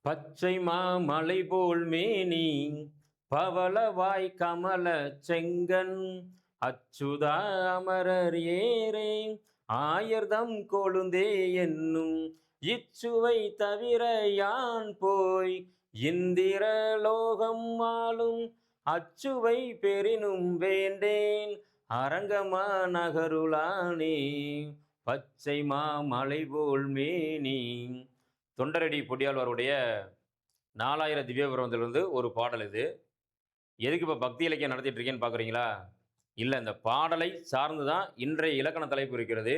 பச்சை மாமலை போல் மேனி பவளவாய் கமல செங்கன் அச்சுதா அமரர் ஏரே ஆயர்தம் கொழுந்தே என்னும் இச்சுவை தவிர யான் போய் இந்திர லோகம் ஆளும் அச்சுவை பெரினும் வேண்டேன் அரங்கமா நகருளானே. பச்சை மாமலை போல் மேனி. தொண்டரடி பொடியாழ்வாருடைய 4000 திவ்ய பிரபந்தத்திலிருந்து ஒரு பாடல் இது. எதுக்கு இப்போ பக்தி இலக்கியம் நடத்திட்டு இருக்கேன்னு பார்க்குறீங்களா? இல்லை, இந்த பாடலை சார்ந்து தான் இன்றைய இலக்கண தலைப்பு இருக்கிறது.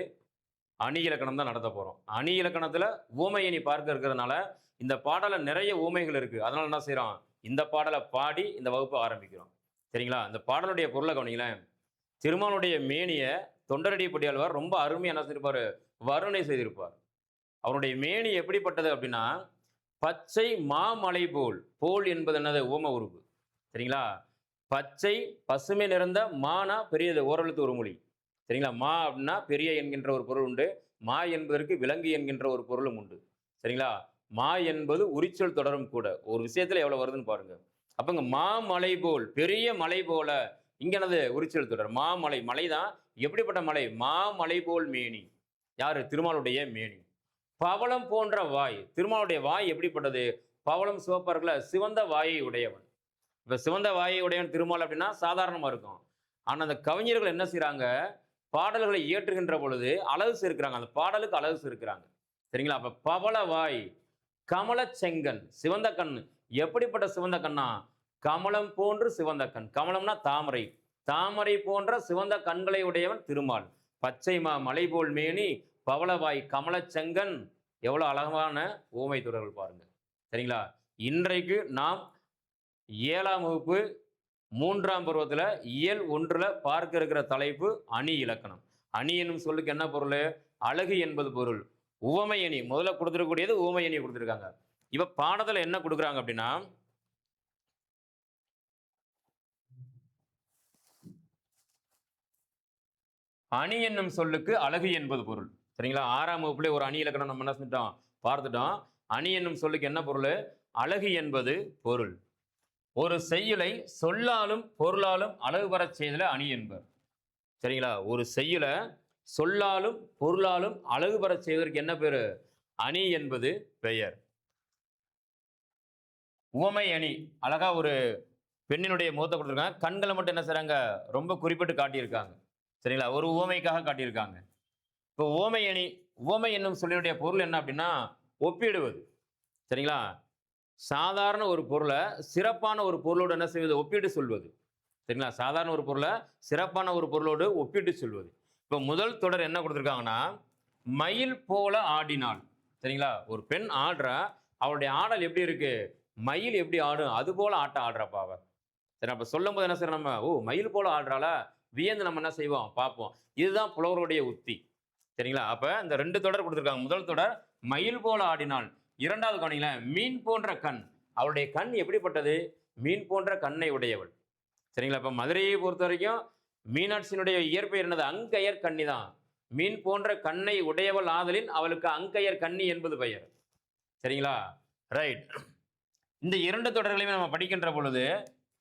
அணி இலக்கணம் தான் நடத்த போகிறோம். அணி இலக்கணத்தில் ஊமையணி பார்க்க இருக்கிறதுனால இந்த பாடலில் நிறைய ஊமைகள் இருக்குது. அதனால் என்ன செய்கிறோம், இந்த பாடலை பாடி இந்த வகுப்பை ஆரம்பிக்கிறோம். சரிங்களா? இந்த பாடலுடைய பொருளை கவனிங்களேன். திருமாலுடைய மேனியை தொண்டரடி பொடியாழ்வார் ரொம்ப அருமையாக என்ன செய்திருப்பார், வர்ணனை செய்திருப்பார். அவருடைய மேனி எப்படிப்பட்டது அப்படின்னா, பச்சை மாமலை போல். போல் என்பது என்னது, ஓம உருவு. சரிங்களா? பச்சை பசுமை நிறைந்த மானா பெரியது, ஓரெழுத்து ஒரு மொழி. சரிங்களா? மா அப்படின்னா பெரிய என்கின்ற ஒரு பொருள் உண்டு. மா என்பதற்கு விலங்கு என்கின்ற ஒரு பொருளும் உண்டு. சரிங்களா? மா என்பது உரிச்சொல் தொடரும் கூட. ஒரு விஷயத்துல எவ்வளவு வருதுன்னு பாருங்க. அப்பங்க மாமலை போல், பெரிய மலை போல. இங்க என்னது, உரிச்சொல் தொடர். மாமலை, மலைதான். எப்படிப்பட்ட மலை? மாமலை போல் மேனி. யாரு? திருமாலுடைய மேனி. பவளம் போன்ற வாய். திருமாலுடைய வாய் எப்படிப்பட்டது? பவளம் சிவப்பா இருக்குல்ல, சிவந்த வாயை உடையவன். இப்ப சிவந்த வாயை உடையவன் திருமால் அப்படின்னா சாதாரணமா இருக்கும். ஆனா அந்த கவிஞர்கள் என்ன செய்யறாங்க, பாடல்களை இயற்றுகின்ற பொழுது அழகு சேர்க்கிறாங்க. அந்த பாடலுக்கு அழகு சேர்க்கிறாங்க. சரிங்களா? அப்ப பவள வாய், கமல செங்கன், சிவந்த கண். எப்படிப்பட்ட சிவந்த கண்ணா? கமலம் போன்று சிவந்த கண். கமலம்னா தாமரை. தாமரை போன்ற சிவந்த கண்களை உடையவன் திருமால். பச்சை மா மலை போல் மேனி பவளவாய் கமல செங்கன். எவ்வளவு அழகான ஊமை தொடர்கள் பாருங்க. சரிங்களா? இன்றைக்கு நாம் 7ஆம் வகுப்பு 3ஆம் பருவத்தில் இயல் 1ல் பார்க்க இருக்கிற தலைப்பு அணி இலக்கணம். அணி என்னும் சொல்லுக்கு என்ன பொருள்? அழகு என்பது பொருள். உவமை அணி முதல்ல கொடுத்துருக்கக்கூடியது உவமை அணி கொடுத்துருக்காங்க. இப்ப பாடத்தில் என்ன கொடுக்குறாங்க அப்படின்னா, அணி என்னும் சொல்லுக்கு அழகு என்பது பொருள். சரிங்களா? 6ஆம் வகுப்புல ஒரு அணி இலக்கணம் நம்ம என்ன செஞ்சிட்டோம், பார்த்துட்டோம். அணி என்னும் சொல்லுக்கு என்ன பொருள்? அழகு என்பது பொருள். ஒரு செய்யுளை சொல்லாலும் பொருளாலும் அழகு பெறச் செய்தல அணி என்பர். சரிங்களா? ஒரு செய்யுளை சொல்லாலும் பொருளாலும் அழகு பெறச் செய்வதற்கு என்ன பேரு? அணி என்பது பெயர். உவமை அணி. அழகா ஒரு பெண்ணினுடைய முகத்தை கொடுத்துருக்காங்க. கண்களை மட்டும் என்ன செய்றாங்க, ரொம்ப குறிப்பிட்டு காட்டியிருக்காங்க. சரிங்களா? ஒரு உவமைக்காக காட்டியிருக்காங்க. இப்போ உவமை அணி, உவமை என்னும் சொல்லினுடைய பொருள் என்ன அப்படின்னா, ஒப்பிடுவது. சரிங்களா? சாதாரண ஒரு பொருளை சிறப்பான ஒரு பொருளோடு என்ன செய்வது, ஒப்பிட்டு சொல்வது. சரிங்களா? சாதாரண ஒரு பொருளை சிறப்பான ஒரு பொருளோடு ஒப்பிட்டு சொல்வது. இப்போ முதல் தொடர் என்ன கொடுத்துருக்காங்கன்னா, மயில் போல ஆடினாள். சரிங்களா? ஒரு பெண் ஆடுறா, அவளுடைய ஆடல் எப்படி இருக்கு? மயில் எப்படி ஆடும் அது போல ஆட்டம் ஆடுறப்பா அவ. சரி, அப்ப சொல்லும் போது என்ன செய்யறோம் நம்ம, ஓ மயில் போல ஆடுறாளா, வியந்து நம்ம என்ன செய்வோம், பார்ப்போம். இதுதான் புலவருடைய உத்தி. சரிங்களா? அப்ப இந்த 2 தொடர் கொடுத்துருக்காங்க. முதல் தொடர் மயில் போல ஆடினாள். 2வது கவனிங்கள, மீன் போன்ற கண். அவளுடைய கண் எப்படிப்பட்டது? மீன் போன்ற கண்ணை உடையவள். சரிங்களா? இப்ப மதுரையை பொறுத்த வரைக்கும் மீனாட்சியினுடைய இயற்பெயர் என்னது? அங்கையர் கண்ணி தான். மீன் போன்ற கண்ணை உடையவள் ஆதலின் அவளுக்கு அங்கையர் கண்ணி என்பது பெயர். சரிங்களா? ரைட். இந்த 2 தொடர்களையும் நம்ம படிக்கின்ற பொழுது,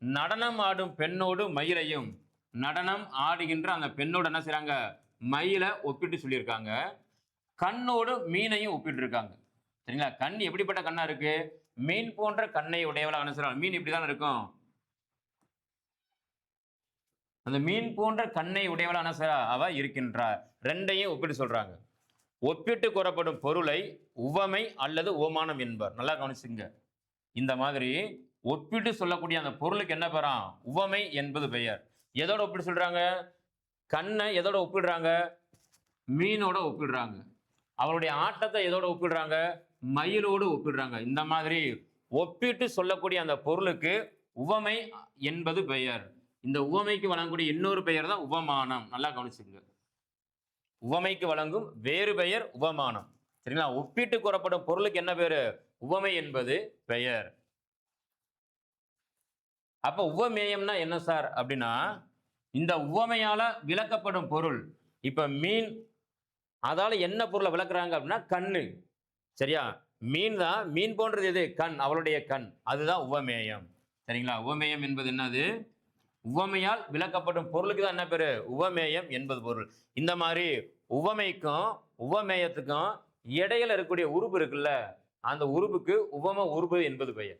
நடனம் ஆடும் பெண்ணோடு மயிலையும், நடனம் ஆடுகின்ற அந்த பெண்ணோடு என்ன செய்றாங்க, மயிலை ஒப்பிட்டு சொல்லியிருக்காங்க. கண்ணோடு மீனையும் ஒப்பிட்டு இருக்காங்க. சரிங்களா? கண் எப்படிப்பட்ட கண்ணா இருக்கு? மீன் போன்ற கண்ணை உடையவளாக என்ன செய்றாங்க, மீன் இப்படிதான் இருக்கும். அந்த மீன் போன்ற கண்ணை உடையவளாக என்ன செய்றா, அவ இருக்கின்றார். 2ஐயும் ஒப்பிட்டு சொல்றாங்க. ஒப்பிட்டு கூறப்படும் பொருளை உவமை அல்லது உவமானம் என்பர். நல்லா கவனிச்சுங்க. இந்த மாதிரி ஒப்பிட்டு சொல்லக்கூடிய அந்த பொருளுக்கு என்ன பெறாம், உவமை என்பது பெயர். எதோட ஒப்பிட்டு சொல்றாங்க? கண்ணை எதோட ஒப்பிடுறாங்க? மீனோட ஒப்பிடுறாங்க. அவருடைய ஆட்டத்தை எதோட ஒப்பிடுறாங்க? மயிலோடு ஒப்பிடுறாங்க. இந்த மாதிரி ஒப்பிட்டு சொல்லக்கூடிய அந்த பொருளுக்கு உவமை என்பது பெயர். இந்த உவமைக்கு வழங்கக்கூடிய இன்னொரு பெயர் தான் உவமானம். நல்லா கவனிச்சுங்க. உவமைக்கு வழங்கும் வேறு பெயர் உவமானம். சரிங்களா? ஒப்பிட்டு கூறப்படும் பொருளுக்கு என்ன பேரு? உவமை என்பது பெயர். அப்ப உவமேயம்னா என்ன சார் அப்படின்னா, இந்த உவமையால விளக்கப்படும் பொருள். இப்ப மீன், அதால என்ன பொருளை விளக்குறாங்க அப்படின்னா கண்ணு. சரியா? மீன் தான். மீன் போன்றது எது? கண். அவளுடைய கண். அதுதான் உவமேயம். சரிங்களா? உவமேயம் என்பது என்னது? உவமையால் விளக்கப்படும் பொருளுக்கு தான் என்ன பேரு? உவமேயம் என்பது பொருள். இந்த மாதிரி உவமைக்கும் உவமேயத்துக்கும் இடையில இருக்கக்கூடிய உறுப்பு இருக்குல்ல, அந்த உறுப்புக்கு உவம உறுப்பு என்பது பெயர்.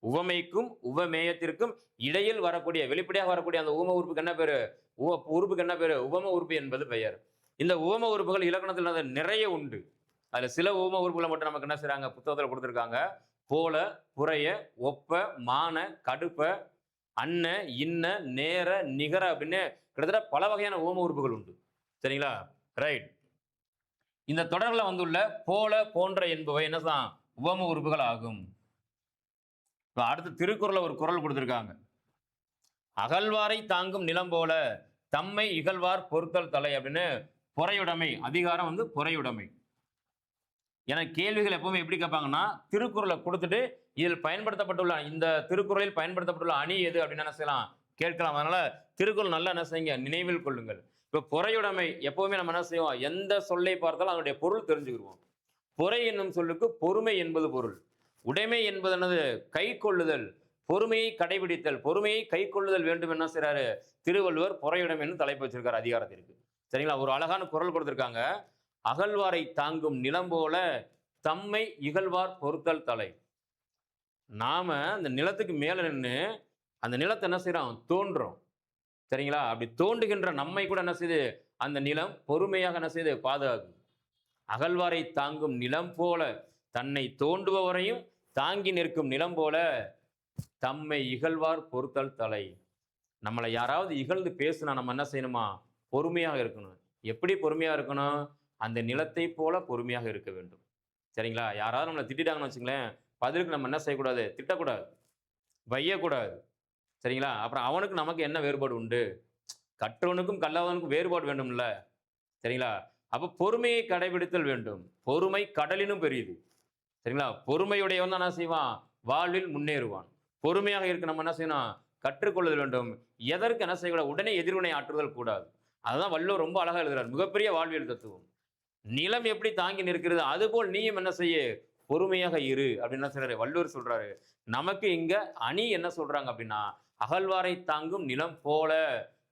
உவமைக்கும் உவமேயத்திற்கும் இடையில் வரக்கூடிய, வெளிப்படையாக வரக்கூடிய அந்த உவம உறுப்புக்கு என்ன பேரு? உறுப்புக்கு என்ன பேரு? உவம உறுப்பு என்பது பெயர். இந்த உவம உறுப்புகள் இலக்கணத்தில் நிறைய உண்டு. அதுல சில உவம உறுப்புகளை மட்டும் நமக்கு என்ன செய்றாங்க? புத்தகத்தில் கொடுத்திருக்காங்க. போல, புறைய, ஒப்ப, மான, கடுப்ப, அன்ன, இன்ன, நேர, நிகர அப்படின்னு கிட்டத்தட்ட பல வகையான உவம உறுப்புகள் உண்டு. சரிங்களா? ரைட். இந்த தொடர்ல வந்துள்ள போல, போன்ற என்பவை என்னதான்? உவம உறுப்புகள் ஆகும். இப்ப அடுத்து திருக்குறள்ல ஒரு குறள் கொடுத்திருக்காங்க. அகழ்வாரை தாங்கும் நிலம் போல தம்மை இகழ்வார் பொறுத்தல் தலை அப்படின்னு. பொறையுடைமை அதிகாரம் வந்து பொறையுடைமை. என கேள்விகள் எப்பவுமே எப்படி கேட்பாங்கன்னா, திருக்குறளை கொடுத்துட்டு இதில் பயன்படுத்தப்பட்டுள்ள, இந்த திருக்குறளில் பயன்படுத்தப்பட்டுள்ள அணி எது அப்படின்னு என்ன செய்யலாம்? கேட்கலாம். அதனால திருக்குறள் நல்லா என்ன செய்யுங்க? நினைவில் கொள்ளுங்கள். இப்ப பொறையுடைமை எப்பவுமே நம்ம என்ன செய்வோம்? எந்த சொல்லை பார்த்தாலும் அதனுடைய பொருள் தெரிஞ்சுக்கிடுவோம். பொறை என்னும் சொல்லுக்கு பொறுமை என்பது பொருள். உடைமை என்பது என்னது? கை கொள்ளுதல், பொறுமையை கடைபிடித்தல், பொறுமையை கை கொள்ளுதல் வேண்டும் என்ன செய்றாரு? திருவள்ளுவர் பொறையுடைமைன்னு தலைப்பு வச்சிருக்காரு அதிகாரத்திற்கு. சரிங்களா? ஒரு அழகான குறள் கொடுத்திருக்காங்க. அகழ்வாரை தாங்கும் நிலம் போல தம்மை இகழ்வார் பொறுத்தல் தலை. நாம அந்த நிலத்துக்கு மேல நின்று அந்த நிலத்தை என்ன செய்யறோம்? தோன்றோம். சரிங்களா? அப்படி தோண்டுகின்ற நம்மை கூட என்ன செய்யுது? அந்த நிலம் பொறுமையாக என்ன செய்யுது? பாதுகாக்கும். அகழ்வாரை தாங்கும் நிலம் போல, தன்னை தோண்டுபவரையும் தாங்கி நிற்கும் நிலம் போல தம்மை இகழ்வார் பொறுத்தல் தலை. நம்மளை யாராவது இகழ்ந்து பேசுனா நம்ம என்ன செய்யணுமா? பொறுமையாக இருக்கணும். எப்படி பொறுமையா இருக்கணும்? அந்த நிலத்தை போல பொறுமையாக இருக்க வேண்டும். சரிங்களா? யாராவது நம்மளை திட்டாங்கன்னு வச்சுங்களேன், பதிலுக்கு நம்ம என்ன செய்யக்கூடாது? திட்டக்கூடாது, வையக்கூடாது. சரிங்களா? அப்புறம் அவனுக்கு நமக்கு என்ன வேறுபாடு உண்டு? கற்றவனுக்கும் கல்லாதவனுக்கும் வேறுபாடு வேண்டும்ல. சரிங்களா? அப்ப பொறுமையை கடைபிடித்தல் வேண்டும். பொறுமை கடலினும் பெரியது. சரிங்களா? பொறுமையுடையவன் தான் என்ன செய்வான்? வாழ்வில் முன்னேறுவான். பொறுமையாக இருக்க நம்ம என்ன செய்யணும்? கற்றுக்கொள்ளுதல் வேண்டும். எதற்கு என்ன செய்யக்கூடாது? உடனே எதிர்வினை ஆற்றுதல் கூடாது. அதுதான் வள்ளுவர் ரொம்ப அழகா எழுதுறார். மிகப்பெரிய வாழ்வியல் தத்துவம். நிலம் எப்படி தாங்கி நிற்கிறது, அதுபோல் நீயும் என்ன செய்ய? பொறுமையாக இரு அப்படின்னு என்ன சொல்றாரு? வள்ளுவர் சொல்றாரு. நமக்கு இங்க அணி என்ன சொல்றாங்க அப்படின்னா, அகழ்வாரை தாங்கும் நிலம் போல.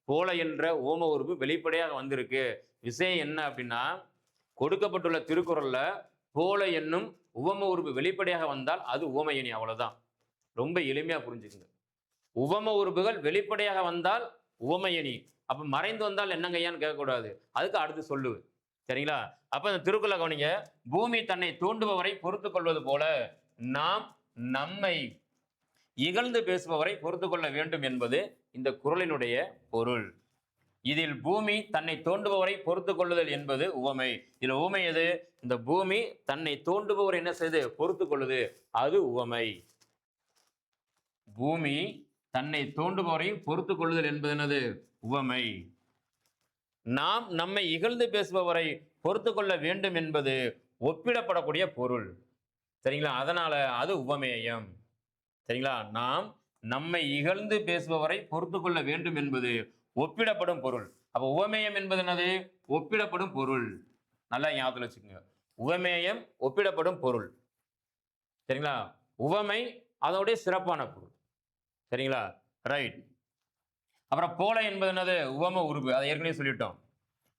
போல என்ற ஓம உறுப்பு வெளிப்படையாக வந்திருக்கு. விஷயம் என்ன அப்படின்னா, கொடுக்கப்பட்டுள்ள திருக்குறள்ல போல என்னும் உவம உறுப்பு வெளிப்படையாக வந்தால் அது உவமையணி. அவ்வளவுதான். ரொம்ப எளிமையா புரிஞ்சுக்குங்க. உவம உறுப்புகள் வெளிப்படையாக வந்தால் உவமையணி. அப்ப மறைந்து வந்தால் என்னங்கய்யான்னு கேட்கக்கூடாது. அதுக்கு அடுத்து சொல்லு. சரிங்களா? அப்ப இந்த திருக்குறளை கவனிங்க. பூமி தன்னை தோண்டுபவரை பொறுத்துக் கொள்வது போல நாம் நம்மை இகழ்ந்து பேசுபவரை பொறுத்துக் கொள்ள வேண்டும் என்பது இந்த குறளினுடைய பொருள். இதில் பூமி தன்னை தோண்டுபவரை பொறுத்துக் கொள்ளுதல் என்பது உவமை. இதுல உவமை எது? இந்த பூமி தன்னை தோண்டுபவர் என்ன செய்து பொறுத்துக் கொள்ளுது, அது உவமை. பூமி தன்னை தோண்டுபவரை பொறுத்துக் கொள்ளுதல் என்பது என்னது? உவமை. நாம் நம்மை இகழ்ந்து பேசுபவரை பொறுத்து கொள்ள வேண்டும் என்பது ஒப்பிடப்படக்கூடிய பொருள். சரிங்களா? அதனால அது உவமேயம். சரிங்களா? நாம் நம்மை இகழ்ந்து பேசுபவரை பொறுத்து கொள்ள வேண்டும் என்பது ஒப்பிடப்படும் பொருள். அப்ப உவமேயம் என்பது என்னது? ஒப்பிடப்படும் பொருள். நல்லா ஞாபகத்தில் வச்சுக்கோங்க. உவமேயம் ஒப்பிடப்படும் பொருள். சரிங்களா? உவமை அதோடைய சிறப்பான பொருள். சரிங்களா? ரைட். அப்புறம் போல என்பது என்னது? உவம உருவு. அதை ஏற்கனவே சொல்லிட்டோம்.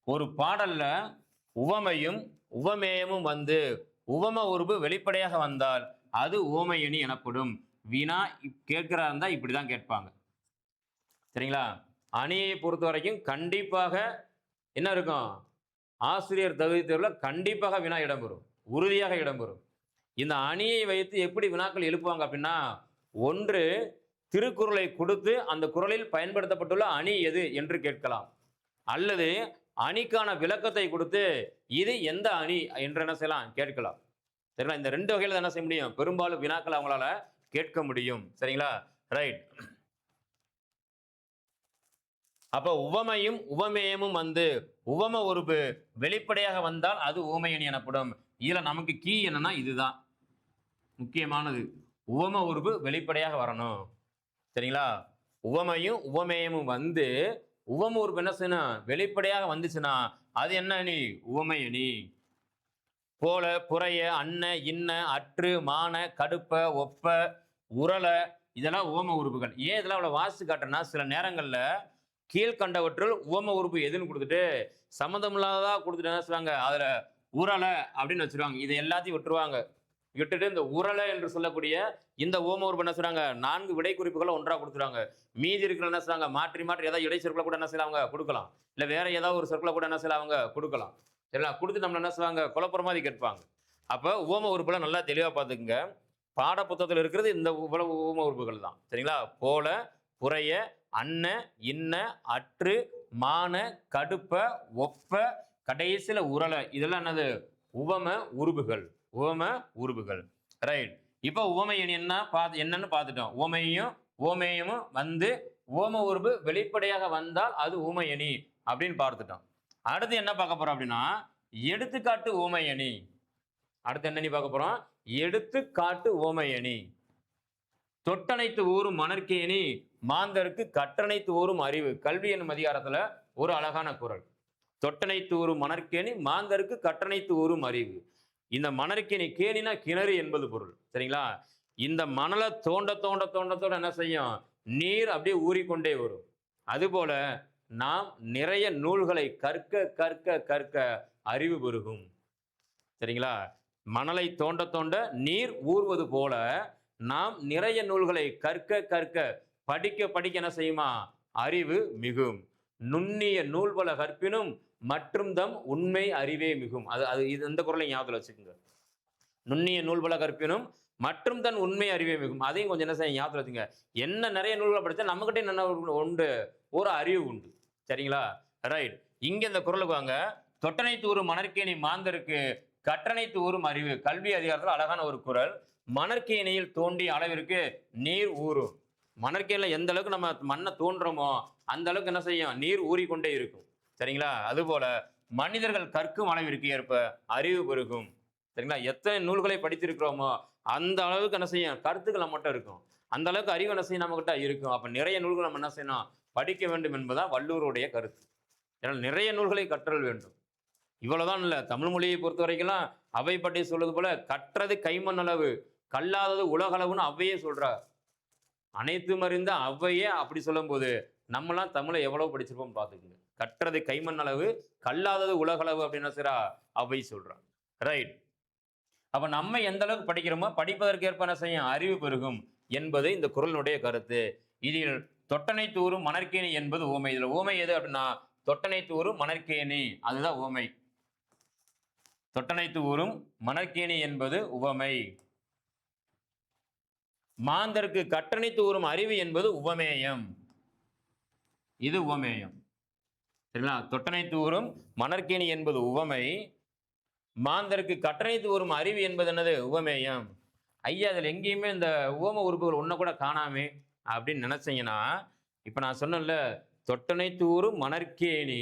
ஒரு பாடல்ல உவமையும் உவமேயமும் வந்து உவம உருவு வெளிப்படையாக வந்தால் அது உவமையணி எனப்படும். வினா கேட்கிறா இருந்தா இப்படிதான் கேட்பாங்க. சரிங்களா? அணியை பொறுத்த வரைக்கும் கண்டிப்பாக என்ன இருக்கும்? ஆசிரியர் தகுதி தேர்வில் கண்டிப்பாக வினா இடம்பெறும், உறுதியாக இடம்பெறும். இந்த அணியை வைத்து எப்படி வினாக்கள் எழுப்புவாங்க அப்படின்னா, ஒன்று திருக்குறளை கொடுத்து அந்த குறளில் பயன்படுத்தப்பட்டுள்ள அணி எது என்று கேட்கலாம், அல்லது அணிக்கான விளக்கத்தை கொடுத்து இது எந்த அணி என்று என்ன செய்யலாம்? கேட்கலாம். சரிங்களா? இந்த ரெண்டு வகையில் என்ன செய்ய முடியும்? பெரும்பாலும் வினாக்கள் அவங்களால கேட்க முடியும். சரிங்களா? ரைட். அப்ப உவமையும் உவமேயமும் வந்து உவம உறுப்பு வெளிப்படையாக வந்தால் அது உவமையணி எனப்படும். இதுல நமக்கு கீ என்னன்னா இதுதான் முக்கியமானது. உவம உறுப்பு வெளிப்படையாக வரணும். சரிங்களா? உவமையும் உவமேயமும் வந்து உவம உறுப்பு என்ன செய்யணும்? வெளிப்படையாக வந்துச்சுன்னா அது என்ன அணி? உவமை அணி. போல, புறைய, அன்ன, இன்ன, அற்று, மான, கடுப்ப, ஒப்ப, உரல, இதெல்லாம் உவம உறுப்புகள். ஏன் இதெல்லாம் அவ்வளவு வாசிச்சு காட்டுறேன்னா, சில நேரங்கள்ல கீழ்கண்டவற்றுள் உவம உறுப்பு எதுன்னு கொடுத்துட்டு சம்மந்தமில்லாததா கொடுத்துட்டு என்ன சொல்லுவாங்க, அதுல உரல அப்படின்னு வச்சிருவாங்க. இதை எல்லாத்தையும் விட்டுருவாங்க. விட்டுட்டு இந்த உரல என்று சொல்லக்கூடிய இந்த ஓம உறுப்பு என்ன செய்றாங்க, 4 விடை குறிப்புகளை ஒன்றா கொடுத்துருவாங்க. மீதி இருக்கிற என்ன செய்றாங்க, மாற்றி மாற்றி ஏதாவது இடை சொற்களை கூட என்ன செய்யலாம் கொடுக்கலாம். இல்ல வேற ஏதாவது ஒரு சொற்களை கூட என்ன செய்யலாம் கொடுக்கலாம். சரிங்களா? கொடுத்து நம்மள என்ன செய்வாங்க, குழப்பற மாதிரி கேட்பாங்க. அப்ப உவம உறுப்புகளை நல்லா தெளிவா பார்த்துக்குங்க. பாட புத்தகத்தில் இருக்கிறது இந்த உவம உறுப்புகள் தான். சரிங்களா? போல, புறைய, அன்ன, இன்ன, அற்று, மான, கடுப்ப, ஒப்ப, கடைசியில உரல, இதெல்லாம் என்னது, உவம உறுப்புகள். உவம உறுப்புகள். ரைட். இப்போ உவமை அணி என்னன்னு பார்த்துட்டோம். உவமையும் உவமேயமும் வந்து உவம உறுப்பு வெளிப்படையாக வந்தால் அது உவமை அணி அப்படின்னு பார்த்துட்டோம். அடுத்து என்ன பார்க்க போறோம் அப்படின்னா, எடுத்துக்காட்டு உவமை அணி. அடுத்து என்ன பார்க்க போறோம், எடுத்துக்காட்டு உவமை அணி. தொட்டனைத்து ஊரும் மணற்கேணி மாந்தருக்கு கற்றனைத்து ஊரும் அறிவு. கல்வி என்னும் அதிகாரத்துல ஒரு அழகான குறள். தொட்டனைத்து ஊரும் மணற்கேணி மாந்தருக்கு கற்றனைத்து ஊரும் அறிவு. இந்த மணற்கேணி, கேணினா கிணறு என்பது பொருள். சரிங்களா? இந்த மணலை தோண்ட தோண்ட தோண்ட தோண்ட என்ன செய்யும், நீர் அப்படியே ஊறிக்கொண்டே வரும். அதுபோல நாம் நிறைய நூல்களை கற்க கற்க கற்க அறிவு பெருகும். சரிங்களா? மணலை தோண்ட தோண்ட நீர் ஊறுவது போல நாம் நிறைய நூல்களை கற்க கற்க படிக்க படிக்க என்ன செய்யுமா, அறிவு மிகும். நுண்ணிய நூல்பல கற்பினும் மற்றும் தம் உண்மை அறிவே மிகும். அது அது இது இந்த குறளை ஞாபகத்தில் வச்சுக்கோங்க. நுண்ணிய நூல்பல கற்பினும் மற்றும் தன் உண்மை அறிவே மிகும். அதையும் கொஞ்சம் என்ன செய்ய ஞாபகத்தில் வச்சுங்க. என்ன நிறைய நூல்களை படித்தா நம்மகிட்ட என்ன உண்டு, ஒரு அறிவு உண்டு. சரிங்களா? ரைட். இங்க இந்த குறளுக்கு வாங்க. தொட்டனைத்து ஊரும் மணற்கேணி மாந்தருக்கு கற்றனைத்து ஊரும் அறிவு. கல்வி அதிகாரத்தில் அழகான ஒரு குறள். மணற்கேணியில் தோண்டிய அளவிற்கு நீர் ஊறும். மணற்கேணியில் எந்த அளவுக்கு நம்ம மண்ணை தோன்றோமோ அந்த அளவுக்கு என்ன செய்யும், நீர் ஊறிக்கொண்டே இருக்கும். சரிங்களா? அதுபோல மனிதர்கள் கற்கும் அளவிற்கு ஏற்ப அறிவு பெருகும். சரிங்களா? எத்தனை நூல்களை படித்திருக்கிறோமோ அந்த அளவுக்கு என்ன செய்யும், கருத்துக்கள் நம்மகிட்ட இருக்கும். அந்த அளவுக்கு அறிவு என்ன செய்யும், நம்ம கிட்ட இருக்கும். அப்ப நிறைய நூல்கள் நம்ம என்ன செய்யணும், படிக்க வேண்டும் என்பதுதான் வள்ளுவருடைய கருத்து. ஏன்னா நிறைய நூல்களை கற்றல் வேண்டும். இவ்வளவுதான் இல்ல, தமிழ் மொழியை பொறுத்த வரைக்கும் அவை பற்றி சொல்வது போல கற்றது கைமண் அளவு, கல்லாதது உலகளவுன்னு அவையே சொல்றார். அனைத்தும் அறிந்த அவையே அப்படி சொல்லும் போது நம்மளாம் தமிழை எவ்வளவு படிச்சிருப்போம் பார்த்துக்குங்க. கற்றது கைமண் அளவு, கல்லாதது உலகளவு அப்படின்னு சொல்றா அவை சொல்றான். ரைட். அப்ப நம்ம எந்த அளவுக்கு படிக்கிறோமோ படிப்பதற்கு ஏற்ப என்ன செய்யும், அறிவு பெருகும் என்பது இந்த குறளினுடைய கருத்து. இதில் தொட்டனைத்து ஊரும் மணற்கேணி என்பது உவமை. இதுல உவமை எது அப்படின்னா, தொட்டனைத்து ஊரும் மணற்கேணி, அதுதான் உவமை. தொட்டனைத்து ஊரும் மணற்கேணி என்பது உவமை. மாந்தருக்கு கற்றனைத்து ஊரும் அறிவு என்பது உவமேயம். இது உவமேயம். சரிங்களா? தொட்டனைத்து ஊரும் மணற்கேணி என்பது உவமை. மாந்தருக்கு கற்றனைத்து ஊரும் அறிவு என்பது என்னது, உவமேயம். ஐயா அதில் எங்கேயுமே இந்த உவம உறுப்புகள் ஒன்றை கூட காணாமே அப்படின்னு நினைச்சீங்கன்னா, இப்ப நான் சொன்னேன்ல, தொட்டனைத்து ஊரும் மணற்கேணி.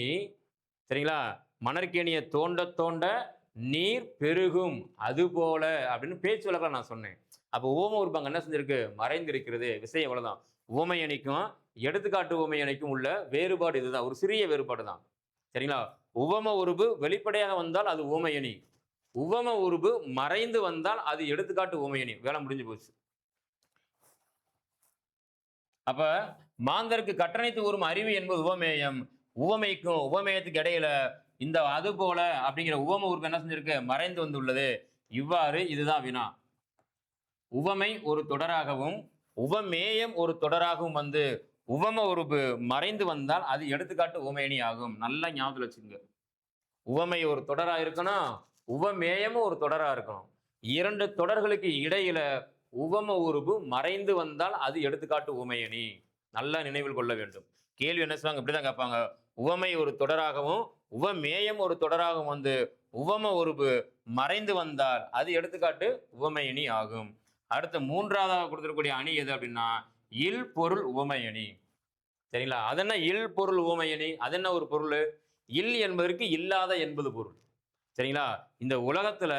சரிங்களா? மணற்கேணியை தோண்ட தோண்ட நீர் பெருகும் அது போல அப்படின்னு பேச்சு வழக்கில் நான் சொன்னேன். அப்போ உவம உறுப்பு அங்கே என்ன செஞ்சிருக்கு, மறைந்திருக்கிறது. விஷயம் எவ்வளவுதான். உவமை அணிக்கும் எடுத்துக்காட்டு உவமை அணிக்கும் உள்ள வேறுபாடு இதுதான், ஒரு சிறிய வேறுபாடு தான். சரிங்களா? உவம உறுப்பு வெளிப்படையாக வந்தால் அது உவமை அணி. உவம உறுப்பு மறைந்து வந்தால் அது எடுத்துக்காட்டு உவமை அணி. வேலை முடிஞ்சு போச்சு. அப்ப மாந்தருக்கு கற்றனைத்து ஊரும் அறிவு என்பது உவமேயம். உவமைக்கும் உவமேயத்துக்கு இடையில இந்த அது போல அப்படிங்கிற உவம உறுப்பு என்ன செஞ்சிருக்கு, மறைந்து வந்துள்ளது. இவ்வாறு இதுதான் வினா. உவமை ஒரு தொடராகவும் உவமேயம் ஒரு தொடராகவும் வந்து உவம உறுப்பு மறைந்து வந்தால் அது எடுத்துக்காட்டு உவமையணி ஆகும். நல்லா ஞாபகத்தில் வச்சுக்கோங்க. உவமை ஒரு தொடரா இருக்கணும், உவமேயமும் ஒரு தொடரா இருக்கணும். இரண்டு தொடர்களுக்கு இடையில உவம உறுப்பு மறைந்து வந்தால் அது எடுத்துக்காட்டு உவமையணி. நல்லா நினைவில் கொள்ள வேண்டும். கேள்வி என்ன செய்வாங்க, இப்படிதான் கேட்பாங்க. உவமை ஒரு தொடராகவும் உவமேயம் ஒரு தொடராகவும் வந்து உவம உறுப்பு மறைந்து வந்தால் அது எடுத்துக்காட்டு உவமையணி ஆகும். அடுத்த மூன்றாவதாக கொடுத்திருக்கக்கூடிய அணி எது அப்படின்னா, இல் பொருள் உவமையணி. சரிங்களா? அதென்ன இல் பொருள் உவமையணி, அதென்ன ஒரு பொருள், இல் என்பதற்கு இல்லாத என்பது பொருள். சரிங்களா? இந்த உலகத்துல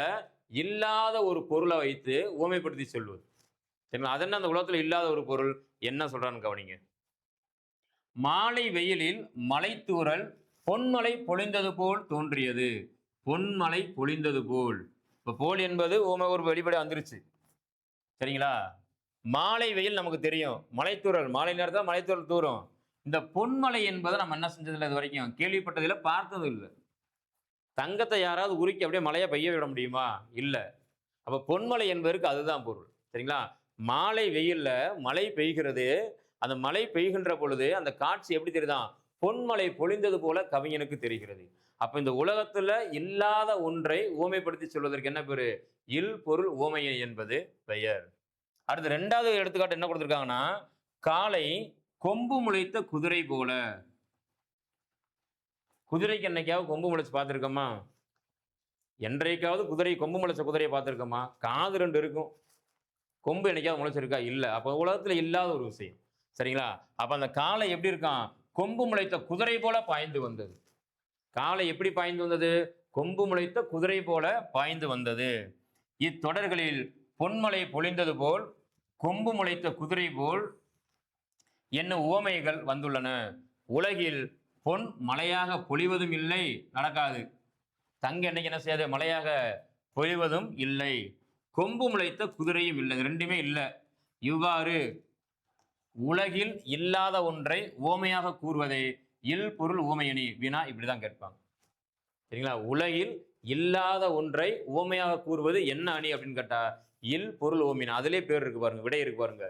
இல்லாத ஒரு பொருளை வைத்து உவமைப்படுத்தி சொல்வது. சரிங்களா? அதென்ன அந்த உலகத்துல இல்லாத ஒரு பொருள், என்ன சொல்றான்னு கவனிங்க. மாலை வெயிலில் மலைத்தூறல் பொன்மலை பொழிந்தது போல் தோன்றியது. பொன்மலை பொழிந்தது போல். இப்போ போல் என்பது ஓமை உருவு வெளிப்படை வந்துருச்சு. சரிங்களா? மாலை வெயில் நமக்கு தெரியும். மலைத்தூறல் மாலை நேரத்தில் மலைத்தூறல் தூரும். இந்த பொன்மலை என்பதை நம்ம என்ன செஞ்சதில்லை இது வரைக்கும், கேள்விப்பட்டதில்லை, பார்த்ததும் இல்லை. தங்கத்தை யாராவது உருக்கி அப்படியே மழையை பெய்ய விட முடியுமா? இல்லை. அப்போ பொன்மலை என்பதற்கு அதுதான் பொருள். சரிங்களா? மாலை வெயில்ல மழை பெய்கிறது. அந்த மழை பெய்கின்ற பொழுது அந்த காட்சி எப்படி தெரியுதா? பொன்மலை பொழிந்தது போல கவிஞனுக்கு தெரிகிறது. அப்ப இந்த உலகத்துல இல்லாத ஒன்றை உவமைப்படுத்தி சொல்வதற்கு என்ன பேரு? இல் பொருள் உவமையை என்பது பெயர். அடுத்து 2வது எடுத்துக்காட்டு என்ன கொடுத்திருக்காங்கன்னா, காலை கொம்பு முளைத்த குதிரை போல. குதிரைக்கு என்னைக்காவது கொம்பு முளைச்சு பார்த்திருக்கோமா? என்றைக்காவது குதிரை கொம்பு முளைச்ச குதிரையை பார்த்திருக்கோமா? காது 2 இருக்கும். கொம்பு என்னைக்காவது முளைச்சிருக்கா? இல்ல. அப்ப உலகத்துல இல்லாத ஒரு விஷயம். சரிங்களா? அப்ப அந்த காளை எப்படி இருக்கான்? கொம்பு முளைத்த குதிரை போல பாய்ந்து வந்தது. காளை எப்படி பாய்ந்து வந்தது? கொம்பு முளைத்த குதிரை போல பாய்ந்து வந்தது. இத்தொடர்களில் பொன்மலை பொழிந்தது போல், கொம்பு முளைத்த குதிரை போல் என்னும் உவமைகள் வந்துள்ளன. உலகில் பொன் மழையாக பொழிவதும் இல்லை, நடக்காது. தங்க என்னைக்கு என்ன செய்யாது? மழையாக பொழிவதும் இல்லை. கொம்பு முளைத்த குதிரையும் இல்லை. இது 2மே இல்லை. இவ்வாறு உலகில் இல்லாத ஒன்றை உவமையாக கூறுவதே இல் பொருள் உவமையணி. வினா இப்படிதான் கேட்பாங்க. சரிங்களா? உலகில் இல்லாத ஒன்றை உவமையாக கூறுவது என்ன அணி அப்படின்னு கேட்டா இல் பொருள் உவமையணி. அதிலே பேர் இருக்கு பாருங்க, விடை இருக்கு பாருங்க.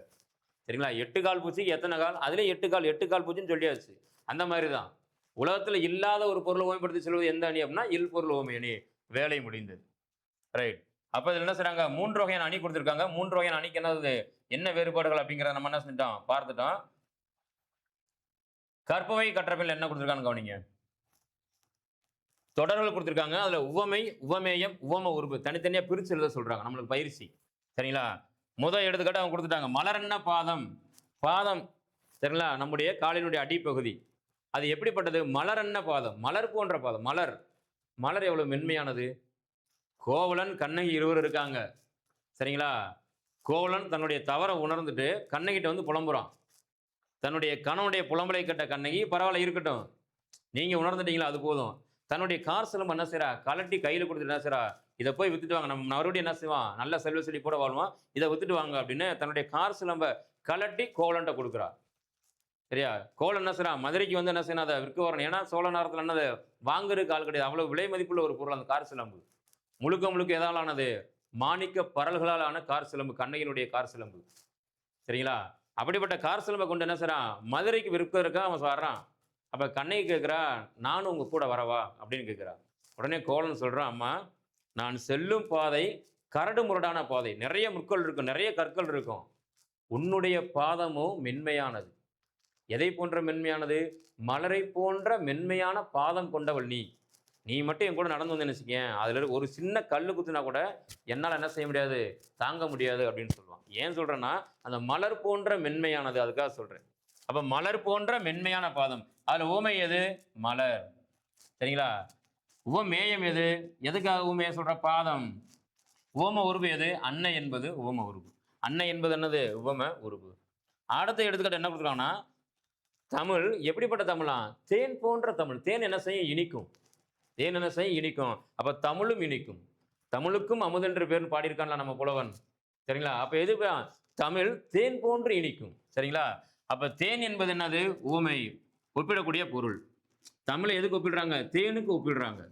சரிங்களா? 8 கால் பூச்சிக்கு எத்தனை கால்? அதிலே 8 கால் பூச்சின்னு சொல்லியாச்சு. அந்த மாதிரி தான் உலகத்துல இல்லாத ஒரு பொருளை உவமைப்படுத்தி சொல்வது எந்த அணி அப்படின்னா இல் பொருள் உவமையணி. வேலை முடிந்தது. ரைட். அப்ப இதுல என்ன செய்றாங்க? 3 வகையான அணி கொடுத்திருக்காங்க. 3 வகையான அணிக்கு என்னது, என்ன வேறுபாடுகள் அப்படிங்கிறத நம்ம என்ன செஞ்சிட்டோம், பார்த்துட்டோம். கற்பவை கற்றபில் என்ன கொடுத்திருக்கான்னு கவனிங்க. தொடர்கள் கொடுத்திருக்காங்க. அதுல உவமை, உவமேயம், உவம உருபு தனித்தனியா பிரிச்சு எழுத சொல்றாங்க. நம்மளுக்கு பயிற்சி. சரிங்களா? முதல் எடுத்துக்காட்டு அவங்க கொடுத்துட்டாங்க. மலரன்ன பாதம். பாதம் சரிங்களா? நம்முடைய காலினுடைய அடிப்பகுதி. அது எப்படிப்பட்டது? மலரன்ன பாதம். மலர் போன்ற பாதம். மலர். மலர் எவ்வளவு மென்மையானது. கோவலன் கண்ணகி இருவர் இருக்காங்க. சரிங்களா? கோவலன் தன்னுடைய தவறை உணர்ந்துட்டு கண்ணகிட்ட வந்து புலம்புறான். தன்னுடைய கணவனுடைய புலம்பலை கேட்ட கண்ணகி, பரவாயில்ல இருக்கட்டும், நீங்க உணர்ந்துட்டீங்களா, அது போதும். தன்னுடைய கார் சிலம்பு என்ன செய்றா? கலட்டி கையில கொடுத்துட்டு என்ன செய்றா? இதை போய் வித்துட்டு வாங்க, நம்ம மறுபடியும் என்ன செய்வான், நல்ல செல்வ செழிப்போட வாழ்வான், இதை வித்துட்டு வாங்க அப்படின்னு தன்னுடைய கார் சிலம்ப கலட்டி கோவலன்ட்ட கொடுக்குறா. சரியா? கோவலன் என்ன செய்றான்? மதுரைக்கு வந்து என்ன செய்யணும், அதை விற்க வரணும். ஏன்னா சோழ நேரத்தில் என்னது, வாங்குறதுக்கு ஆள் கிடையாது. அவ்வளவு விலை மதிப்புள்ள ஒரு பொருள் அந்த கார் சிலம்பு. முழுக்க முழுக்க எதால் ஆனது? மாணிக்க பரல்களால் ஆன கார் சிலம்பு, கண்ணகியினுடைய கார் சிலம்பு. சரிங்களா? அப்படிப்பட்ட கார் சிலம்பை கொண்டு என்ன செய்றான்? மதுரைக்கு விற்பதற்காக அவன் வர்றான். அப்ப கண்ணகி கேட்கிறா, நானும் உங்க கூட வரவா அப்படின்னு கேட்கிறா. உடனே கோவலன் சொல்றான், அம்மா நான் செல்லும் பாதை கரடு முரடான பாதை, நிறைய முட்கள் இருக்கும், நிறைய கற்கள் இருக்கும். உன்னுடைய பாதமும் மென்மையானது. எதை போன்ற மென்மையானது? மலரை போன்ற மென்மையான பாதம் கொண்டவள் நீ. நீ மட்டும் என் கூட நடந்து வந்து நினைச்சுக்கேன், அதுல ஒரு சின்ன கல்லு குத்துனா கூட என்னால் என்ன செய்ய முடியாது, தாங்க முடியாது அப்படின்னு சொல்லுவான். ஏன் சொல்றேன்னா அந்த மலர் போன்ற மென்மையானது, அதுக்காக சொல்றேன். அப்ப மலர் போன்ற மென்மையான பாதம். அதுல ஊமை எது? மலர். சரிங்களா? உவமேயம் எது? எதுக்காக ஊமையை சொல்ற? பாதம். உவம உருவு எது? அன்னை என்பது உவம உருவு. அன்னை என்பது என்னது? உவம உருவு. அடுத்த எடுத்துக்காட்டு என்ன கொடுக்குறாங்கன்னா, தமிழ் எப்படிப்பட்ட தமிழா? தேன் போன்ற தமிழ். தேன் என்ன செய்யும்? இனிக்கும். தேன் என்ன செய்யும்? இனிக்கும். அப்ப தமிழும் இனிக்கும். தமிழுக்கும் அமுதென்று பேர் பாடியிருக்கான்ல நம்ம புலவன். சரிங்களா? அப்ப எது? தமிழ் தேன் போன்று இனிக்கும். சரிங்களா? அப்ப தேன் என்பது என்னது? ஊமை, ஒப்பிடக்கூடிய பொருள். தமிழை எதுக்கு ஒப்பிடுறாங்க? தேனுக்கு ஒப்பிடுறாங்க.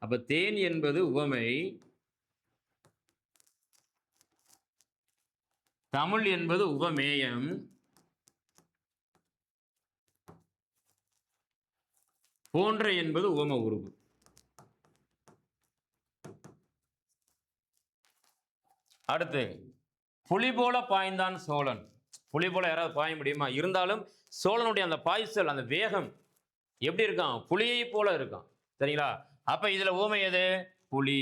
அப்ப தேன் என்பது உவமை, தமிழ் என்பது உவமேயம், போன்ற என்பது உவம உருவு. அடுத்து புலி போல பாய்ந்தான் சோழன். புலி போல யாராவது பாய முடியுமா? இருந்தாலும் சோழனுடைய அந்த பாய்ச்சல், அந்த வேகம் எப்படி இருக்கான்? புலியை போல இருக்கான். சரிங்களா? அப்ப இதுல ஊமை எது? புலி.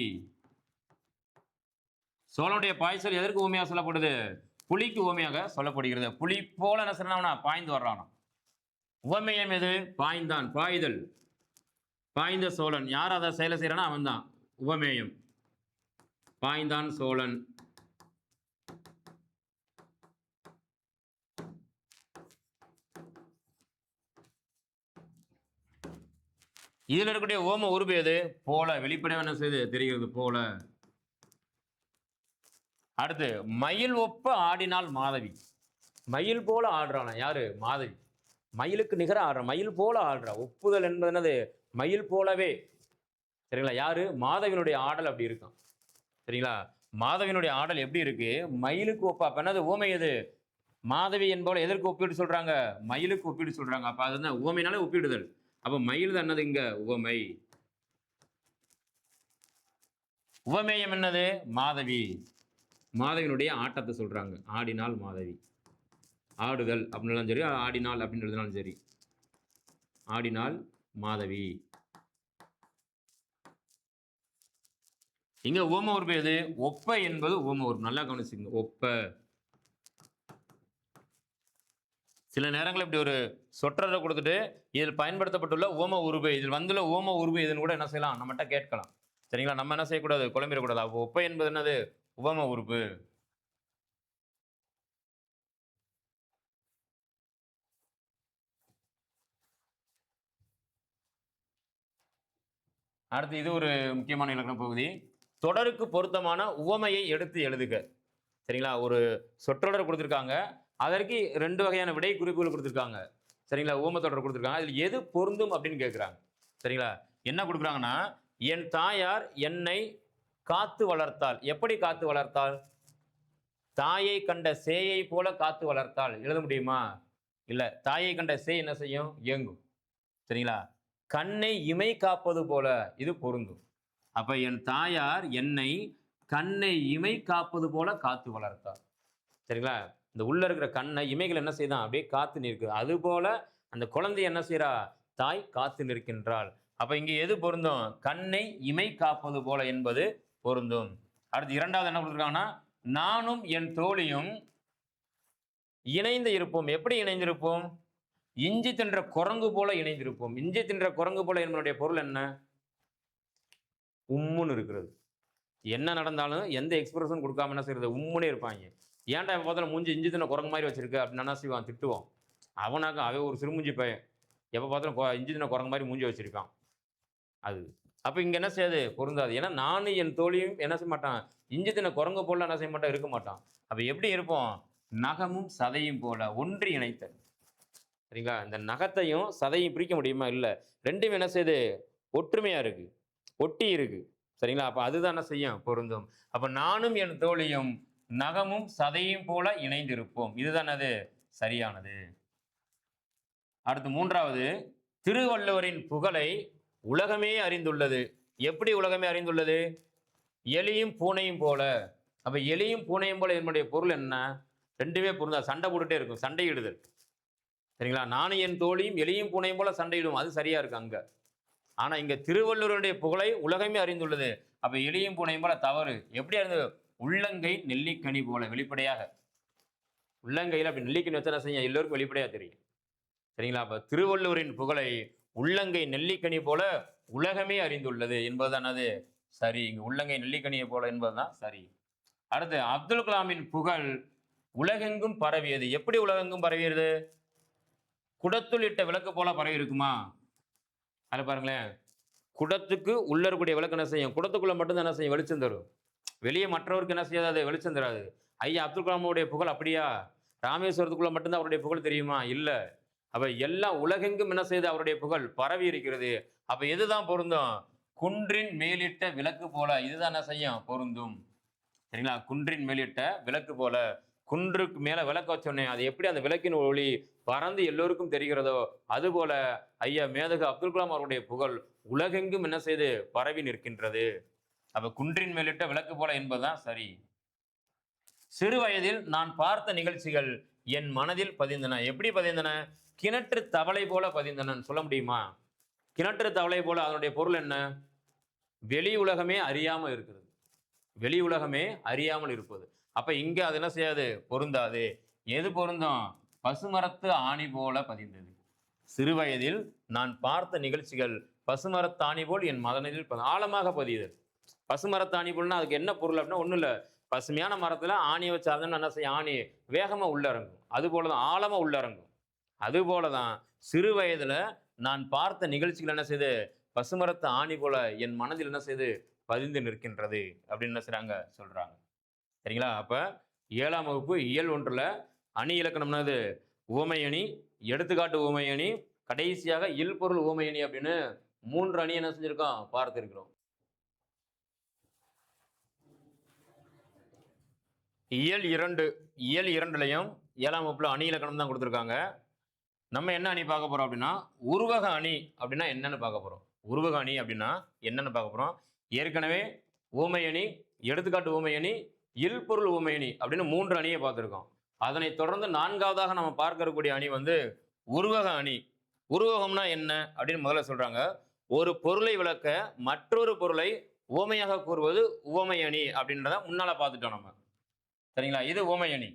சோழனுடைய பாய்ச்சல் எதற்கு ஊமையாக சொல்லப்படுது? புலிக்கு ஊமையாக சொல்லப்படுகிறது. புலி போல என்ன சொன்னா பாய்ந்து வர்றானா. உவமேயம் எது? பாய்ந்தான், பாய்தல். பாய்ந்த சோழன். யார் அதை செயலை செய்யறானா? அவன் தான் உவமேயம். பாய்ந்தான் சோழன். இதுல இருக்கக்கூடிய ஓம உருவு எது? போல. வெளிப்படையாக என்ன செய்யுது? தெரிகிறது. போல. அடுத்து மயில் ஒப்ப ஆடினாள் மாதவி. மயில் போல ஆடுறானா யாரு? மாதவி. மயிலுக்கு நிகர ஆடுற, மயில் போல ஆடுறா. ஒப்புதல் என்பது என்னது? மயில் போலவே. சரிங்களா? யாரு? மாதவியினுடைய ஆடல் அப்படி இருக்கும். சரிங்களா? மாதவியினுடைய ஆடல் எப்படி இருக்கு? மயிலுக்கு ஒப்பா. அப்ப என்னது? ஊமை எது? மாதவி என்பவளை எதற்கு ஒப்பிட்டு சொல்றாங்க? மயிலுக்கு ஒப்பிட்டு சொல்றாங்க. அப்ப அது என்ன? உவமைனாலே ஒப்பிடுதல். அப்ப மயில் தான் என்னது இங்க? உவமை. உவமேயம் என்னது? மாதவி. மாதவியினுடைய ஆட்டத்தை சொல்றாங்க. ஆடினாள் மாதவி. ஆடுதல் அப்படின்னாலும் சரி, ஆடினாள் அப்படின்றதுனாலும் சரி. ஆடினாள் மாதவி. இங்க உவம உறுப்பு எது? ஒப்ப என்பது உவம உறுப்பு. நல்லா கவனிச்சுங்க. ஒப்ப. சில நேரங்கள் இப்படி ஒரு சொற்றொடரை கொடுத்துட்டு இதில் பயன்படுத்தப்பட்டுள்ள உவம உருவு, இதில் வந்துள்ள உவம உருவு இதுன்னு கூட என்ன செய்யலாம்? நம்மகிட்ட கேட்கலாம். சரிங்களா? நம்ம என்ன செய்யக்கூடாது? குழம்பிடக்கூடாது. அப்போ ஒப்ப என்பது என்னது? உவம உருவு. அடுத்து இது ஒரு முக்கியமான இலக்கண பகுதி. தொடருக்கு பொருத்தமான உவமையை எடுத்து எழுதுக. சரிங்களா? ஒரு சொற்றொடர் கொடுத்துருக்காங்க. அதற்கு 2 வகையான விடை குறிப்புகள் கொடுத்துருக்காங்க. சரிங்களா? ஊம தொடர் கொடுத்துருக்காங்க. அதில் எது பொருந்தும் அப்படின்னு கேட்குறாங்க. சரிங்களா? என்ன கொடுக்குறாங்கன்னா, என் தாயார் என்னை காத்து வளர்த்தாள். எப்படி காத்து வளர்த்தாள்? தாயை கண்ட சேயை போல காத்து வளர்த்தாள். எழுத முடியுமா? இல்ல. தாயை கண்ட சேய் என்ன செய்யும்? இயங்கும். சரிங்களா? கண்ணை இமை காப்பது போல இது பொருந்தும். அப்ப என் தாயார் என்னை கண்ணை இமை காப்பது போல காத்து வளர்த்தாள். சரிங்களா? இந்த உள்ள இருக்கிற கண்ணை இமைகள் என்ன செய்தான்? அப்படியே காத்து நிற்கு. அதுபோல அந்த குழந்தை என்ன செய்றா? தாய் காத்து நிற்கின்றாள். அப்ப இங்க எது பொருந்தும்? கண்ணை இமை காப்பது போல என்பது பொருந்தும். அடுத்து 2வது என்ன கொடுத்துருக்காங்கன்னா, நானும் என் தோழியும் இணைந்து இருப்போம். எப்படி இணைந்திருப்போம்? இஞ்சி தின்ற குரங்கு போல இணைந்திருப்போம். இஞ்சி தின்ற குரங்கு போல என்பதனுடைய பொருள் என்ன? உம்முன்னு இருக்கிறது. என்ன நடந்தாலும் எந்த எக்ஸ்பிரஷன் கொடுக்காம என்ன செய்யறது? உம்முனே இருப்பாங்க. ஏன்டா எப்ப பார்த்தாலும் மூஞ்சி இஞ்சி தின்ன குரங்கு மாதிரி வச்சிருக்க அப்படின்னு என்ன செய்வான்? திட்டுவான். அவன் ஒரு சிறுமூஞ்சி பையன். எப்ப பார்த்தாலும் இஞ்சி தின்ன குரங்கு மாதிரி மூஞ்சி வச்சிருக்கான். அது. அப்ப இங்க என்ன செய்யாது? பொருந்தாது. ஏன்னா நானும் என் தோழியும் என்ன செய்ய மாட்டான்? இஞ்சி தின்ன குரங்கு போல என்ன செய்ய மாட்டான்? இருக்க மாட்டான். அப்ப எப்படி இருப்போம்? நகமும் சதையும் போல ஒன்றி இணைத்தல். சரிங்களா? இந்த நகத்தையும் சதையும் பிரிக்க முடியுமா? இல்ல. 2மே என்ன செய்யுது? ஒற்றுமையா இருக்கு. ஒட்டி இருக்கு. சரிங்களா? அப்ப அதுதான் என்ன செய்யும்? பொருந்தும். அப்ப நானும் என் தோழியும் நகமும் சதையும் போல இணைந்திருப்போம். இதுதான் அது சரியானது. அடுத்து 3வது, திருவள்ளுவரின் புகழை உலகமே அறிந்துள்ளது. எப்படி உலகமே அறிந்துள்ளது? எலியும் பூனையும் போல. அப்ப எலியும் பூனையும் போல என்னுடைய பொருள் என்ன? 2மே பொருந்தா. சண்டை போட்டுட்டே இருக்கும். சண்டையிடுதல். சரிங்களா? நானும் என் தோழியும் எலியும் பூனையும் போல சண்டையிடும். அது சரியா இருக்கு அங்க. ஆனா இங்க திருவள்ளுவருடைய புகழை உலகமே அறிந்துள்ளது. அப்ப எலியும் பூனையும் போல தவறு. எப்படி அறிந்தது? உள்ளங்கை நெல்லிக்கனி போல வெளிப்படையாக. உள்ளங்கையில் அப்படி நெல்லிக்கனி வச்சா என்ன செய்யும்? எல்லோருக்கும் வெளிப்படையா தெரியும். சரிங்களா? அப்ப திருவள்ளுவரின் புகழை உள்ளங்கை நெல்லிக்கனி போல உலகமே அறிந்துள்ளது என்பதுதான் அது சரி. இங்க உள்ளங்கை நெல்லிக்கனியை போல என்பதுதான் சரி. அடுத்து அப்துல் கலாமின் புகழ் உலகெங்கும் பரவியது. எப்படி உலகெங்கும் பரவியது? குடத்துள் இட்ட விளக்கு போல பரவி இருக்குமா? அதை பாருங்களேன். குடத்துக்கு உள்ள இருக்கக்கூடிய விளக்கு என்ன செய்யும்? குடத்துக்குள்ள மட்டும்தான் என்ன செய்யும்? வெளிச்சம் தரும். வெளியே மற்றவருக்கு என்ன செய்யாது? அது வெளிச்சம் தராது. ஐயா அப்துல் கலாமுடைய புகழ் அப்படியா? ராமேஸ்வரத்துக்குள்ள மட்டும்தான் அவருடைய புகழ் தெரியுமா? இல்ல. அப்ப எல்லா உலகெங்கும் என்ன செய்து அவருடைய புகழ் பரவி இருக்கிறது. அப்ப எதுதான் பொருந்தும்? குன்றின் மேலிட்ட விளக்கு போல. இதுதான் என்ன செய்யும்? பொருந்தும். சரிங்களா? குன்றின் மேலிட்ட விளக்கு போல. குன்றுக்கு மேல விளக்கு வச்சோன்னே அது எப்படி அந்த விளக்கின் ஒளி பறந்து எல்லோருக்கும் தெரிகிறதோ அதுபோல ஐயா மேதகு அப்துல் கலாம் அவருடைய புகழ் உலகெங்கும் என்ன செய்து பரவி நிற்கின்றது. அப்ப குன்றின் மேலிட்ட விளக்கு போல என்பதுதான் சரி. சிறு வயதில் நான் பார்த்த நிகழ்ச்சிகள் என் மனதில் பதிந்தன. எப்படி பதிந்தன? கிணற்று தவளை போல பதிந்தன. சொல்ல முடியுமா? கிணற்று தவளை போல அதனுடைய பொருள் என்ன? வெளி உலகமே அறியாமல் இருக்கிறது. வெளி உலகமே அறியாமல் இருப்பது. அப்ப இங்க அது என்ன செய்யாது? பொருந்தாது. எது பொருந்தும்? பசுமரத்து ஆணி போல பதிந்தது. சிறு வயதில் நான் பார்த்த நிகழ்ச்சிகள் பசுமரத்து ஆணி போல் என் மனதில் ஆழமாக பதியுது. பசுமரத்து ஆணி போல்னா அதுக்கு என்ன பொருள் அப்படின்னா ஒண்ணும் இல்ல. பசுமையான மரத்துல ஆணியை வச்சாதான் என்ன செய்யும்? ஆணி வேகமா உள்ள இறங்கும். அது போலதான் ஆழமா உள்ள இறங்கும். அது போலதான் சிறு வயதுல நான் பார்த்த நிகழ்ச்சிகள் என்ன செய்யுது? பசுமரத்து ஆணி போல என் மனதில் என்ன செய்து பதிந்து நிற்கின்றது அப்படின்னு என்ன செய்றாங்க? சொல்றாங்க. சரிங்களா? அப்போ 7ஆம் வகுப்பு இயல் 1ல் அணி இலக்கணம்னது உவமை அணி, எடுத்துக்காட்டு உவமை அணி, கடைசியாக இல்பொருள் உவமை அணி அப்படின்னு 3 அணி என்ன செஞ்சிருக்கோம்? பார்த்திருக்கிறோம். இயல் 2லையும் 7ஆம் வகுப்புல அணி இலக்கணம் தான் கொடுத்துருக்காங்க. நம்ம என்ன அணி பார்க்க போறோம் அப்படின்னா, உருவக அணி அப்படின்னா என்னன்னு பார்க்க போறோம். உருவக அணி அப்படின்னா என்னன்னு பார்க்க போறோம். ஏற்கனவே உவமை அணி, எடுத்துக்காட்டு உவமை அணி, இல்பொருள் உவமை அணி அப்படின்னு 3 அணியை பார்த்திருக்கோம். அதனைத் தொடர்ந்து 4வதாக நம்ம பார்க்கக்கூடிய அணி வந்து உருவக அணி. உருவகம்னா என்ன அப்படின்னு முதல்ல சொல்றாங்க. ஒரு பொருளை விளக்க மற்றொரு பொருளை உவமையாக கூறுவது உவமை அணி அப்படின்றத முன்னால பார்த்துட்டோம் நம்ம. சரிங்களா? இது உவமை அணி.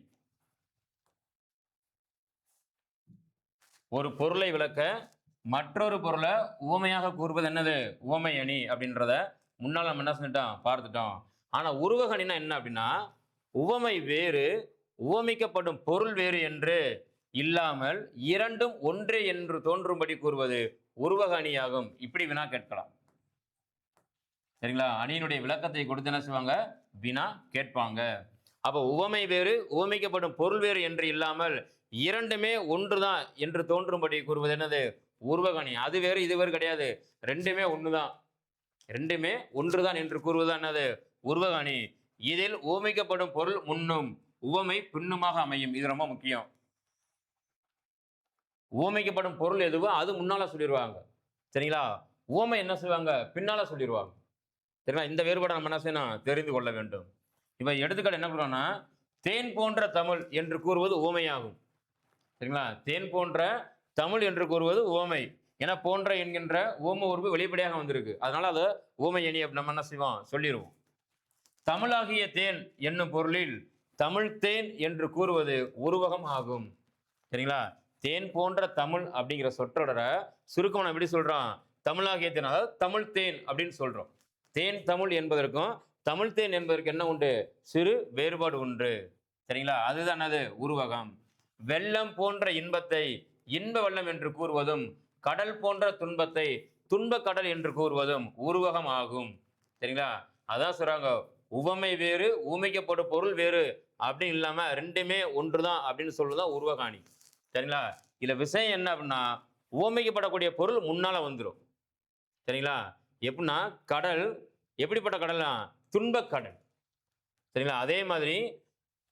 ஒரு பொருளை விளக்க மற்றொரு பொருளை உவமையாக கூறுவது என்னது? உவமை அணி அப்படின்றத முன்னால நம்ம என்ன செஞ்சுட்டோம்? பார்த்துட்டோம். ஆனா உருவக அணினா என்ன அப்படின்னா, உவமை வேறு, உவமிக்கப்படும் பொருள் வேறு என்று இல்லாமல் இரண்டும் ஒன்றே என்று தோன்றும்படி கூறுவது உருவக அணியாகும். இப்படி வினா கேட்கலாம். சரிங்களா? அணியினுடைய விளக்கத்தை கொடுத்து என்ன செய்வாங்க? வினா கேட்பாங்க. அப்ப உவமை வேறு, உவமிக்கப்படும் பொருள் வேறு என்று இல்லாமல் இரண்டுமே ஒன்றுதான் என்று தோன்றும்படி கூறுவது என்னது? உருவக அணி. அது வேறு இது வேறு கிடையாது, ரெண்டுமே ஒண்ணுதான், ரெண்டுமே ஒன்றுதான் என்று கூறுவதுதான் என்னது? உருவக அணி. இதில் உவமிக்கப்படும் பொருள் முன்னும் உவமை பின்னுமாக அமையும். இது ரொம்ப முக்கியம். உவமிக்கப்படும் பொருள் எதுவோ அது முன்னால சொல்லிடுவாங்க. சரிங்களா? உவமை என்ன செய்வாங்க? பின்னால சொல்லிடுவாங்க. சரிங்களா? இந்த வேறுபாடை நம்ம என்ன செய்யணும்? தெரிந்து கொள்ள வேண்டும். இப்ப எடுத்துக்காட்டு என்ன பண்ணுறோம்னா, தேன் போன்ற தமிழ் என்று கூறுவது உவமையாகும். சரிங்களா? தேன் போன்ற தமிழ் என்று கூறுவது உவமை. ஏன்னா போன்ற என்கின்ற உவம உருவு வெளிப்படையாக வந்திருக்கு. அதனால அதை உவமை அணி நம்ம என்ன செய்வோம்? சொல்லிடுவோம். தமிழாகிய தேன் என்னும் பொருளில் தமிழ் தேன் என்று கூறுவது உருவகம் ஆகும். சரிங்களா? தேன் போன்ற தமிழ் அப்படிங்கிற சொற்றொடரை சுருக்கம் நம்ம எப்படி சொல்றோம்? தமிழாகிய தேன், அதாவது தமிழ் தேன் அப்படின்னு சொல்றோம். தேன் தமிழ் என்பதற்கும் தமிழ் தேன் என்பதற்கு என்ன உண்டு? சிறு வேறுபாடு உண்டு. சரிங்களா? அதுதான் அது உருவகம். வெள்ளம் போன்ற இன்பத்தை இன்ப வெள்ளம் என்று கூறுவதும், கடல் போன்ற துன்பத்தை துன்ப கடல் என்று கூறுவதும் உருவகம் ஆகும். சரிங்களா? அதான் சொல்றாங்க, உவமை வேறு, ஊமைக்கப்படும் பொருள் வேறு அப்படின்னு இல்லாம ரெண்டுமே ஒன்றுதான் அப்படின்னு சொல்றதுதான் உருவக அணி. சரிங்களா? இதுல விஷயம் என்ன அப்படின்னா, உவமைக்கப்படக்கூடிய பொருள் முன்னால வந்துடும். சரிங்களா? எப்படின்னா, கடல் எப்படிப்பட்ட கடல்னா? துன்பக் கடல். சரிங்களா? அதே மாதிரி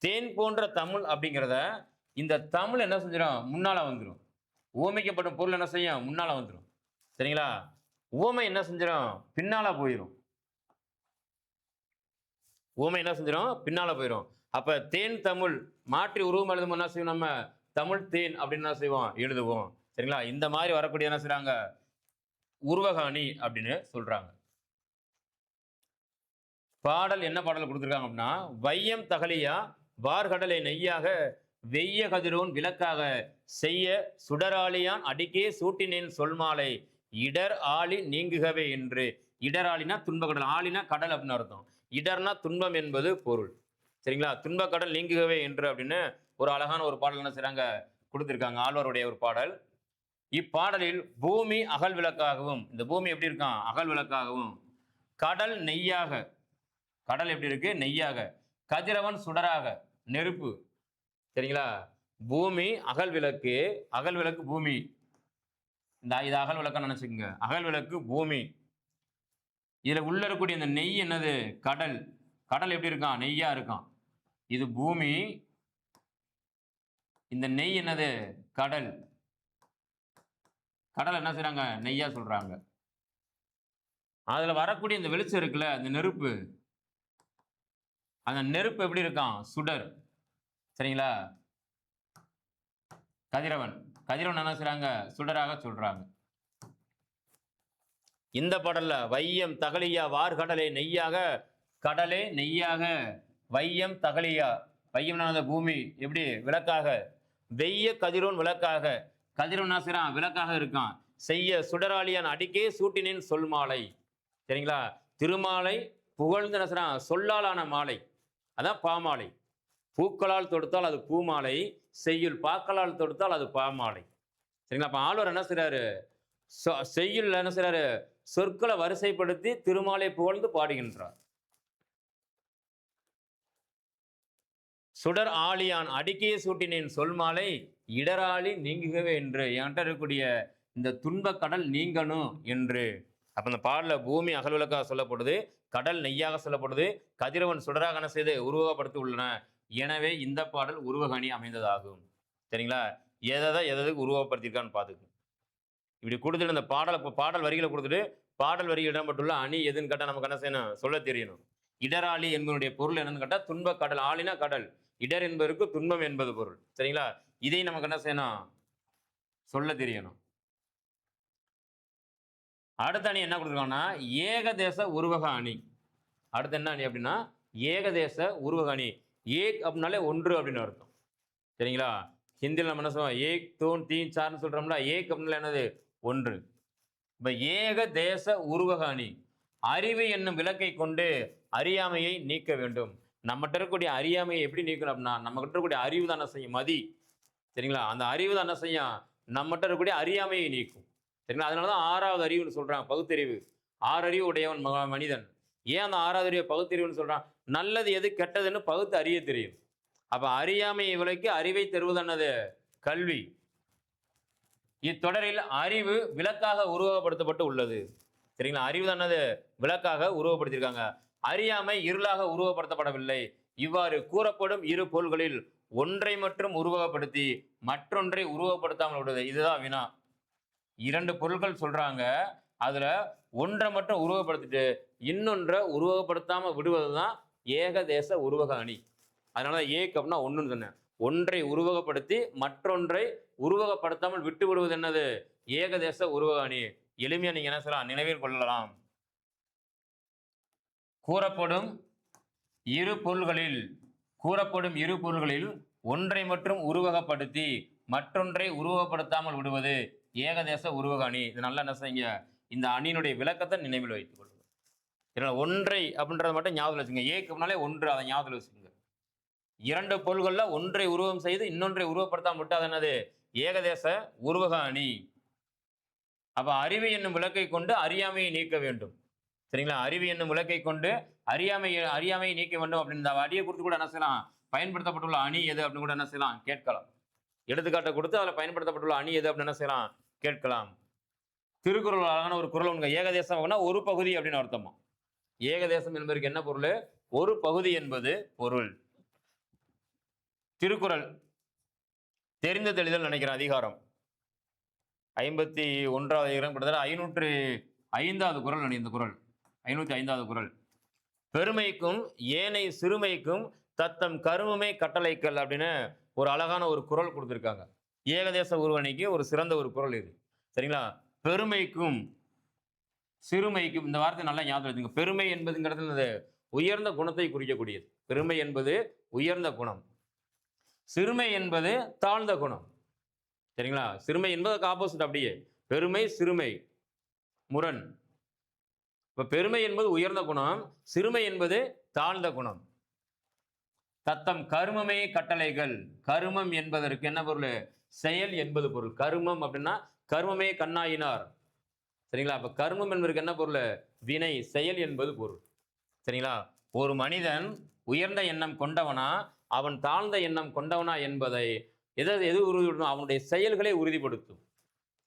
தேன் போன்ற தமிழ் அப்படிங்கிறத இந்த தமிழ் என்ன செஞ்சிடும்? முன்னால வந்துடும். உவமைக்கப்படும் பொருள் என்ன செய்யும்? முன்னால வந்துடும். சரிங்களா? உவமை என்ன செஞ்சிடும்? பின்னால போயிடும். உவமை என்ன செஞ்சிடும்? பின்னால போயிடும். அப்ப தேன் தமிழ் மாற்றி உருவம் எழுதும் என்ன செய்வோம்? நம்ம தமிழ் தேன் அப்படின்னு என்ன செய்வோம்? எழுதுவோம். சரிங்களா? இந்த மாதிரி வரக்கூடிய என்ன செய்றாங்க? உருவக அணி அப்படின்னு சொல்றாங்க. பாடல் என்ன பாடல் கொடுத்துருக்காங்க அப்படின்னா, வையம் தகலியா வார்கடலை நெய்யாக வெய்ய கதிரோன் விளக்காக செய்ய சுடராளியான் அடிக்கே சூட்டினேன் சொல்மாலை இடர் ஆளி நீங்குகவே என்று. இடர் ஆளினா துன்பக்கடல், ஆளினா கடல் அப்படின்னு அர்த்தம். இடர்னா துன்பம் என்பது பொருள். சரிங்களா? துன்பக்கடல் நீங்குகவே என்று அப்படின்னு ஒரு அழகான ஒரு பாடல் என்ன செய்றாங்க? கொடுத்திருக்காங்க. ஆழ்வாருடைய ஒரு பாடல். இப்பாடலில் பூமி அகல் விளக்காகவும், இந்த பூமி எப்படி இருக்கான்? அகல் விளக்காகவும், கடல் நெய்யாக, கடல் எப்படி இருக்கு? நெய்யாக, கதிரவன் சுடராக, நெருப்பு. சரிங்களா? பூமி அகல் விளக்கு, அகல் விளக்கு பூமி. இது அகல் விளக்கா நினைச்சுக்கோங்க. அகல் விளக்கு பூமி. இதுல உள்ள இருக்கக்கூடிய இந்த நெய் என்னது? கடல். கடல் எப்படி இருக்கான்? நெய்யா இருக்கான். இது பூமி, இந்த நெய் என்னது? கடல். கடல் என்ன செய்றாங்க? நெய்யா சொல்றாங்க. அதுல வரக்கூடிய இந்த வெளிச்சம் இருக்குல்ல, இந்த நெருப்பு, அந்த நெருப்பு எப்படி இருக்கான்? சுடர். சரிங்களா? கதிரவன், கதிரவன் என்ன செய்றாங்க? சுடராக சொல்றாங்க. இந்த பாடல்ல வையம் தகலியா வார்கடலை நெய்யாக, கடலே நெய்யாக, வையம் தகலியா, வையம்னாத பூமி எப்படி? விளக்காக, வெய்ய கதிரோன் விளக்காக, கதிரோன் என்ன செய்றான்? விளக்காக இருக்கான். செய்ய சுடராளியான் அடிக்கே சூட்டினேன் சொல் மாலை. சரிங்களா? திருமாலை புகழ்ந்து என்ன செய்றான்? சொல்லாலான மாலை, அதான் பாமாலை. பூக்களால் தொடுத்தால் அது பூமாலை, செய்யுள் பாக்களால் தொடுத்தால் அது பாமாலை. சரிங்களா? அப்ப ஆழ்வார் என்ன செய்றாரு? செய்யுள் என்ன செய்றாரு? சொற்களை வரிசைப்படுத்தி திருமாலை புகழ்ந்து பாடுகின்றார். சுடர் ஆழியான் அடிக்கையை சூட்டினேன் சொல் மாலை இடராளி நீங்குகவே என்று என்கிட்ட இருக்கக்கூடிய இந்த துன்பக் கடல் நீங்கணும் என்று. அப்ப இந்த பாடல பூமி அகல்விளக்காக சொல்லப்படுது, கடல் நெய்யாக சொல்லப்படுது, கதிரவன் சுடராக என்ன செய்து உருவகப்படுத்தி உள்ளன. எனவே இந்த பாடல் உருவகணி அமைந்ததாகும். சரிங்களா? எதுக்கு உருவகப்படுத்தியிருக்கான்னு பார்த்துக்கு. இப்படி கொடுத்துட்டு இந்த பாடல் வரிகளை கொடுத்துட்டு பாடல் வரிகள் இடம்பெற்றுள்ள அணி எதுன்னு கேட்டால் நமக்கு என்ன செய்யணும், சொல்ல தெரியணும். இடராளி என்பதனுடைய பொருள் என்னன்னு கேட்டால் துன்பக் கடல். ஆளினா கடல், இடர் என்பதற்கு துன்பம் என்பது பொருள். சரிங்களா? இதை நமக்கு என்ன செய்யணும், சொல்ல தெரியணும். அடுத்த அணி என்ன கொடுத்துருக்காங்கன்னா ஏகதேச உருவக அணி. அடுத்து என்ன அணி அப்படின்னா ஏகதேச உருவக அணி. ஏக் அப்படின்னாலே ஒன்று அப்படின்னு அர்த்தம். சரிங்களா? ஹிந்தியில் நம்ம என்ன சொல்லுவோம், ஏக் தோன் தீன் சார்னு சொல்றோம்ல, ஏக் அப்படின்னால என்னது, ஒன்று. இப்ப ஏகதேச உருவக அணி. அறிவு என்னும் விளக்கை கொண்டு அறியாமையை நீக்க வேண்டும். நம்மகிட்ட இருக்கக்கூடிய அறியாமையை எப்படி நீக்கணும் அப்படின்னா நம்ம கிட்ட இருக்கக்கூடிய அறிவு தான் என்ன செய்யும், மதி. சரிங்களா? அந்த அறிவு தான் என்ன செய்யும், நம்மகிட்ட இருக்கக்கூடிய அறியாமையை நீக்கும். சரிங்களா? அதனாலதான் ஆறாவது அறிவுன்னு சொல்றாங்க, பகுத்தறிவு. 6 அறிவு உடையவன் மனிதன். ஏன் அந்த 6வது அறிவு பகுத்தறிவுன்னு சொல்றான், நல்லது எது கெட்டதுன்னு பகுத்து அறிய தெரியும். அப்ப அறியாமையை விலைக்கு அறிவை தருவதானது கல்வி. இத்தொடரில் அறிவு விளக்காக உருவகப்படுத்தப்பட்டு உள்ளது. சரிங்களா? அறிவு தானது விளக்காக உருவப்படுத்தியிருக்காங்க. அறியாமை இருளாக உருவப்படுத்தப்படவில்லை. இவ்வாறு கூறப்படும் இரு பொருள்களில் ஒன்றை மட்டும் உருவகப்படுத்தி மற்றொன்றை உருவப்படுத்தாமல் விடுவது. இதுதான் வினா. 2 பொருட்கள் சொல்றாங்க, அதுல ஒன்றை மட்டும் உருவகப்படுத்திட்டு இன்னொன்றை உருவகப்படுத்தாம விடுவதுதான் ஏகதேச உருவக அணி. அதனாலதான் ஏக் அப்படின்னா ஒண்ணுன்னு சொன்னேன். ஒன்றை உருவகப்படுத்தி மற்றொன்றை உருவகப்படுத்தாமல் விட்டு விடுவது என்னது, ஏகதேச உருவக அணி. எளிமையா நீங்க என்ன சொல்லலாம், நினைவில் கொள்ளலாம். கூறப்படும் இரு பொருள்களில் ஒன்றை மட்டும் உருவகப்படுத்தி மற்றொன்றை உருவகப்படுத்தாமல் விடுவது ஏகதேச உருவக அணி. இது நல்லா என்ன செய்யுங்க, இந்த அணியினுடைய விளக்கத்தை நினைவில் வைத்துக் கொள்ளுங்க. ஒன்றை அப்படின்றத மட்டும் ஞாபகம் வச்சுங்க. ஏக்கு அப்படின்னாலே ஒன்று, அதை ஞாபகம் வச்சுக்கோங்க. 2 பொருள்கள்ல ஒன்றை உருவம் செய்து இன்னொன்றை உருவப்படுத்தாமல் விட்டு அது என்னது, ஏகதேச உருவக அணி. அப்ப அறிவு என்னும் விளக்கை கொண்டு அறியாமையை நீக்க வேண்டும். சரிங்களா? அறிவு என்னும் விளக்கை கொண்டு அறியாமையை நீக்க வேண்டும் அப்படின்னு இந்த அடியை கொடுத்து கூட என்ன செய்யலாம், பயன்படுத்தப்பட்டுள்ள அணி எது அப்படின்னு கூட என்ன செய்யலாம், கேட்கலாம். எடுத்துக்காட்டை கொடுத்து அதில் பயன்படுத்தப்பட்டுள்ள அணி எது அப்படின்னு என்ன செய்யலாம், கேட்கலாம். திருக்குறள் அழகான ஒரு குறள் உங்க. ஏகதேசம் ஒரு பகுதி அப்படின்னு அர்த்தமா. ஏகதேசம் என்பதற்கு என்ன பொருள், ஒரு பகுதி என்பது பொருள். திருக்குறள் தெரிந்து தெளிதல் நினைக்கிறேன், அதிகாரம் 51வது அதிகாரம், கிட்டத்தட்ட 505வது குறள். இந்த குறள் 505வது குறள். பெருமைக்கும் ஏனை சிறுமைக்கும் தத்தம் கருமமே கட்டளைக்கல் அப்படின்னு ஒரு அழகான ஒரு குறள் கொடுத்துருக்காங்க. ஏகதேச உருவணிக்கு ஒரு சிறந்த ஒரு குறள் இது. சரிங்களா? பெருமைக்கும் சிறுமைக்கும், இந்த வார்த்தை நல்லா ஞாபகம் வச்சுங்க. பெருமை என்பதுங்கிறது உயர்ந்த குணத்தை குறிக்கக்கூடியது. பெருமை என்பது உயர்ந்த குணம், சிறுமை என்பது தாழ்ந்த குணம். சரிங்களா? சிறுமை என்பதுக்கு ஆப்போசிட். அப்படியே பெருமை சிறுமை முரண். இப்ப பெருமை என்பது உயர்ந்த குணம், சிறுமை என்பது தாழ்ந்த குணம். தத்தம் கருமமே கட்டளைகள். கருமம் என்பதற்கு என்ன பொருள், செயல் என்பது பொருள். கருமம் அப்படின்னா கர்மமே கண்ணாயினார். சரிங்களா? அப்ப கர்மம் என்பதற்கு என்ன பொருள், வினை, செயல் என்பது பொருள். சரிங்களா? ஒரு மனிதன் உயர்ந்த எண்ணம் கொண்டவனா அவன் தாழ்ந்த எண்ணம் கொண்டவனா என்பதை எது உறுதிப்படுத்தும், அவனுடைய செயல்களை உறுதிப்படுத்தும்.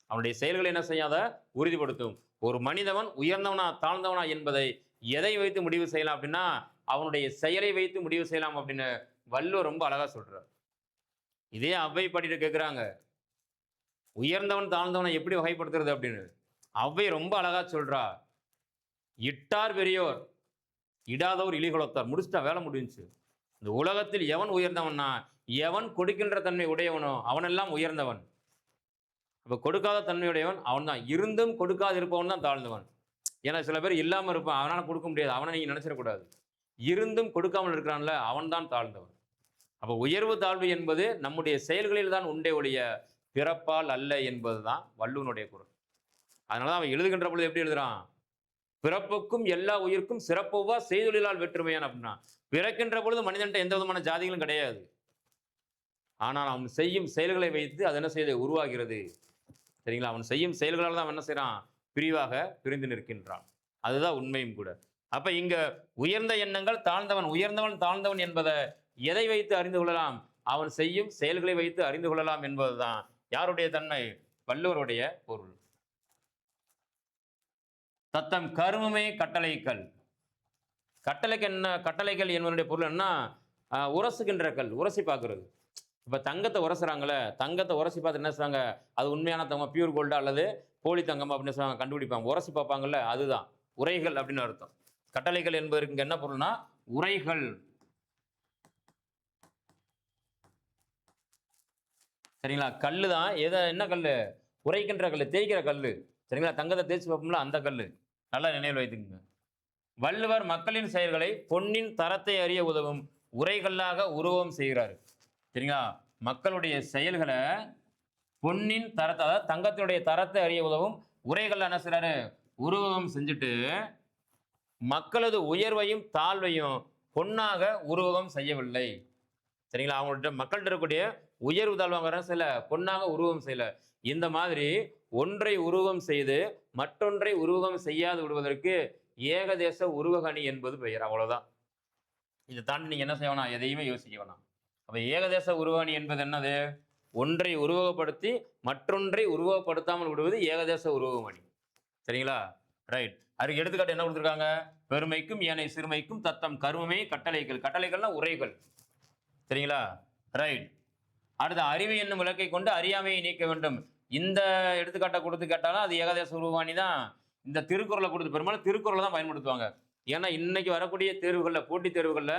அவனுடைய செயல்களை என்ன செய்யாத உறுதிப்படுத்தும். ஒரு மனிதவன் உயர்ந்தவனா தாழ்ந்தவனா என்பதை எதை வைத்து முடிவு செய்யலாம் அப்படின்னா அவனுடைய செயலை வைத்து முடிவு செய்யலாம் அப்படின்னு வள்ளுவர் ரொம்ப அழகா சொல்றார். இதே அவ்வை பாடிட்டு கேட்கிறாங்க, உயர்ந்தவன் தாழ்ந்தவனை எப்படி வகைப்படுத்துறது அப்படின்னு. அவ்வை ரொம்ப அழகா சொல்றா, இட்டார் பெரியோர் இடாதவர் இழிகுலத்தார். முடிச்சுட்டா, வேலை முடிஞ்சு. இந்த உலகத்தில் எவன் உயர்ந்தவன்னா எவன் கொடுக்கின்ற தன்மை உடையவனோ அவனெல்லாம் உயர்ந்தவன். அப்ப கொடுக்காத தன்மையுடையவன் அவன் தான். இருந்தும் கொடுக்காது இருப்பவன் தான் தாழ்ந்தவன். ஏன்னா சில பேர் இல்லாம இருப்பான், அவனால கொடுக்க முடியாது, அவனை நீங்க நினைச்சிடக்கூடாது. இருந்தும் கொடுக்காமல் இருக்கிறான்ல அவன் தான் தாழ்ந்தவன். அப்ப உயர்வு தாழ்வு என்பது நம்முடைய செயல்களில் தான் உண்டே ஒழிய பிறப்பால் அல்ல என்பதுதான் வள்ளுவனுடைய குறள். அதனாலதான் அவன் எழுதுகின்ற பொழுது எப்படி எழுதுறான், பிறப்புக்கும் எல்லா உயிர்க்கும் சிறப்புவா செய்தொழிலால் வெற்றுமையான் அப்படின்னா. பிறக்கின்ற பொழுது மனிதன்ட்ட எந்த விதமான ஜாதிகளும் கிடையாது. ஆனால் அவன் செய்யும் செயல்களை வைத்து அது என்ன செய்து உருவாகிறது. சரிங்களா? அவன் செய்யும் செயல்களால் தான் அவன் என்ன செய்யறான், பிரிவாக பிரிந்து நிற்கின்றான். அதுதான் உண்மையும் கூட. அப்ப இங்க உயர்ந்த எண்ணங்கள் தாழ்ந்தவன், உயர்ந்தவன் தாழ்ந்தவன் என்பதை எதை வைத்து அறிந்து கொள்ளலாம்? அவன் செய்யும் செயல்களை வைத்து அறிந்து கொள்ளலாம் என்பதுதான் யாருடைய தன்மை? வள்ளுவருடைய பொருள். தத்தம் கருமமே கட்டளைக்கல். கட்டளைக்கு என்ன? கட்டளைகள் என்பதனுடைய பொருள் என்ன? உரசுகின்ற கல், உரசி பார்க்கறது. இப்ப தங்கத்தை உரசுறாங்கல்ல, தங்கத்தை உரசி பார்த்து என்ன செய்வாங்க? அது உண்மையான தங்கம், பியூர் கோல்டா அல்லது போலி தங்கம் அப்படின்னு சொல்லுவாங்க, கண்டுபிடிப்பாங்க. உரசி பார்ப்பாங்கல்ல, அதுதான் உரைகள் அப்படின்னு அர்த்தம். கட்டளைகள் என்பதற்கு இங்க என்ன பொருள்னா உரைகள். சரிங்களா? கல்லு தான். என்ன கல்லு? உரைக்கின்ற கல்லு, தேய்க்கிற கல்லு. சரிங்களா? தங்கத்தை தேய்ச்சி பார்ப்போம்ல, அந்த கல்லு. நல்லா நினைவில் வைத்துக்கோங்க. வள்ளுவர் மக்களின் செயல்களை பொன்னின் தரத்தை அறிய உதவும் உரைகளாக உருவம் செய்கிறார். சரிங்களா? மக்களுடைய செயல்களை பொன்னின் தரத்தை, அதாவது தங்கத்தினுடைய தரத்தை அறிய உதவும் உரைகள் என்ன செய்றாரு? உருவகம் செஞ்சுட்டு மக்களது உயர்வையும் தாழ்வையும் பொன்னாக உருவகம் செய்யவில்லை. சரிங்களா? அவங்கள்ட்ட மக்கள்கிட்ட இருக்கக்கூடிய உயர்வு தாழ்வாங்க சில பொன்னாக உருவகம் செய்யல. இந்த மாதிரி ஒன்றை உருவகம் செய்து மற்றொன்றை உருவகம் செய்யாது விடுவதற்கு ஏகதேச உருவகணி என்பது பெயர். அவ்வளவுதான். இதை தாண்டி நீங்க என்ன செய்யணும்? எதையுமே யோசிக்க வேணாம். அப்ப ஏகதேச உருவகணி என்பது என்னது? ஒன்றை உருவகப்படுத்தி மற்றொன்றை உருவகப்படுத்தாமல் விடுவது ஏகதேச உருவகணி. சரிங்களா? ரைட். அதுக்கு எடுத்துக்காட்டு என்ன கொடுத்துருக்காங்க? பெருமைக்கும் ஏனை சிறுமைக்கும் தத்தம் கருமமே கட்டளைகள். கட்டளைகள்னா உரைகள். சரிங்களா? ரைட். அடுத்த அறிவு என்னும் விளக்கை கொண்டு அறியாமையை நீக்க வேண்டும். இந்த எடுத்துக்காட்டை கொடுத்து கேட்டாலும் அது ஏகதேச உருவாணி தான். இந்த திருக்குறளை கொடுத்து பெரும்பாலும் திருக்குறளை தான் பயன்படுத்துவாங்க. ஏன்னா இன்னைக்கு வரக்கூடிய தேர்வுகளில், போட்டித் தேர்வுகளில்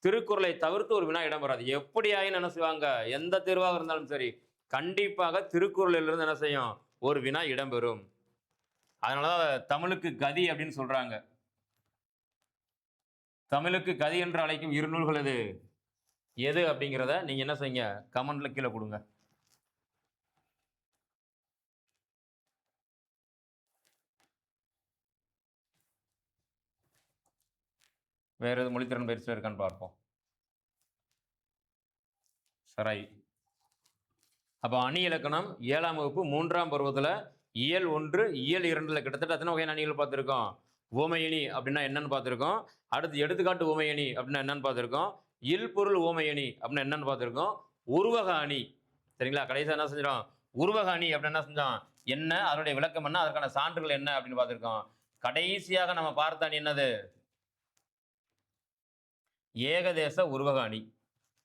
திருக்குறளை தவிர்த்து ஒரு வினா இடம்பெறாது. எப்படி ஆயின்னு என்ன செய்வாங்க? எந்த தேர்வாக இருந்தாலும் சரி, கண்டிப்பாக திருக்குறளிலிருந்து என்ன செய்யும்? ஒரு வினா இடம்பெறும். அதனாலதான் தமிழுக்கு கதி அப்படின்னு சொல்றாங்க. தமிழுக்கு கதி என்று அழைக்கும் இரு நூல்கள் எது அப்படிங்கிறத நீங்க என்ன செய்யுங்க? கமெண்ட்ல கீழே கொடுங்க. வேற எது மொழித்திறன் பயிற்சியில் இருக்கான்னு பார்ப்போம். சரி. அப்போ அணி இலக்கணம் 7ஆம் வகுப்பு 3ஆம் பருவத்தில் இயல் 1 இயல் 2ல் கிட்டத்தட்ட எத்தனை வகையான அணிகள் பார்த்துருக்கோம்? ஓமையணி அப்படின்னா என்னன்னு பார்த்துருக்கோம். அடுத்து எடுத்துக்காட்டு ஓமையணி அப்படின்னா என்னன்னு பார்த்துருக்கோம். இல்பொருள் ஓமையணி அப்படின்னா என்னன்னு பார்த்துருக்கோம். உருவக அணி. சரிங்களா? கடைசியாக என்ன செஞ்சோம்? உருவக அணி அப்படின்னு என்ன செஞ்சோம்? என்ன, அதனுடைய விளக்கம் என்ன, அதற்கான சான்றுகள் என்ன அப்படின்னு பார்த்துருக்கோம். கடைசியாக நம்ம பார்த்த அணி என்னது? ஏகதேச உருவக அணி.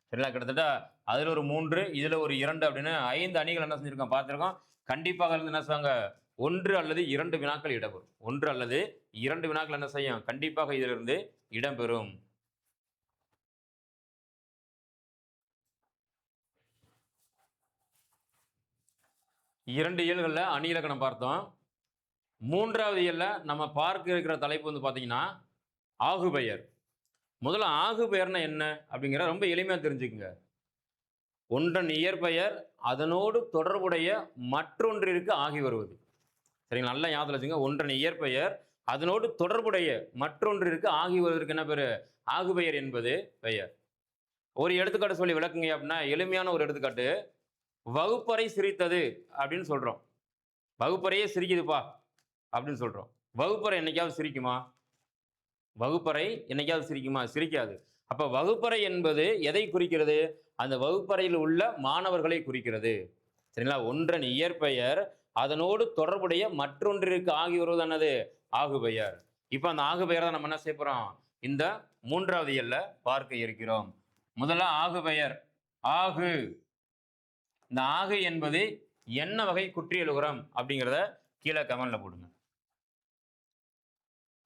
சரிங்களா? கிட்டத்தட்ட அதில் ஒரு 3, இதில் ஒரு 2 அப்படின்னு 5 அணிகள் என்ன செஞ்சிருக்கோம்? பார்த்துருக்கோம். கண்டிப்பாக இருந்து என்ன செய்வாங்க? 1 அல்லது 2 வினாக்கள் இடம்பெறும். 1 அல்லது 2 வினாக்கள் என்ன செய்யும்? கண்டிப்பாக இதிலிருந்து இடம்பெறும். இரண்டு இயல்களில் அணி இலக்கணம் பார்த்தோம். 3வது இயல்ல நம்ம பார்க்க இருக்கிற தலைப்பு வந்து பார்த்தீங்கன்னா ஆகுபெயர். முதல்ல ஆகுபெயர்னா என்ன அப்படிங்கிற ரொம்ப எளிமையாக தெரிஞ்சுக்குங்க. ஒன்றன் இயற்பெயர் அதனோடு தொடர்புடைய மற்றொன்றிற்கு ஆகி வருவது. சரிங்களா? நல்லா ஞாபகம் வச்சுங்க. ஒன்றன் இயற்பெயர் அதனோடு தொடர்புடைய மற்றொன்றிற்கு ஆகி வருவதற்கு என்ன பேரு? ஆகுபெயர் என்பது பெயர். ஒரு எடுத்துக்காட்டு சொல்லி விளக்குங்க அப்படின்னா, எளிமையான ஒரு எடுத்துக்காட்டு. வகுப்பறை சிரித்தது அப்படின்னு சொல்றோம். வகுப்பறையே சிரிக்குதுப்பா அப்படின்னு சொல்றோம். வகுப்பறை என்னைக்காவது சிரிக்குமா? வகுப்பறை என்னைக்காவது சிரிக்குமா? சிரிக்காது. அப்ப வகுப்பறை என்பது எதை குறிக்கிறது? அந்த வகுப்பறையில் உள்ள மாணவர்களை குறிக்கிறது. சரிங்களா? ஒன்றன் இயற்பெயர் அதனோடு தொடர்புடைய மற்றொன்றிற்கு ஆகி வருவது என்னது? ஆகுபெயர். இப்ப அந்த ஆகுபெயரை தான் நம்ம என்ன செய்ய போறோம்? இந்த 3வது இயல்ல பார்க்க இருக்கிறோம். முதல்ல ஆகுபெயர். ஆகு. இந்த ஆகு என்பது என்ன வகை குற்றியலுகரம் அப்படிங்கிறத கீழே கமெண்ட்ல போடுங்க.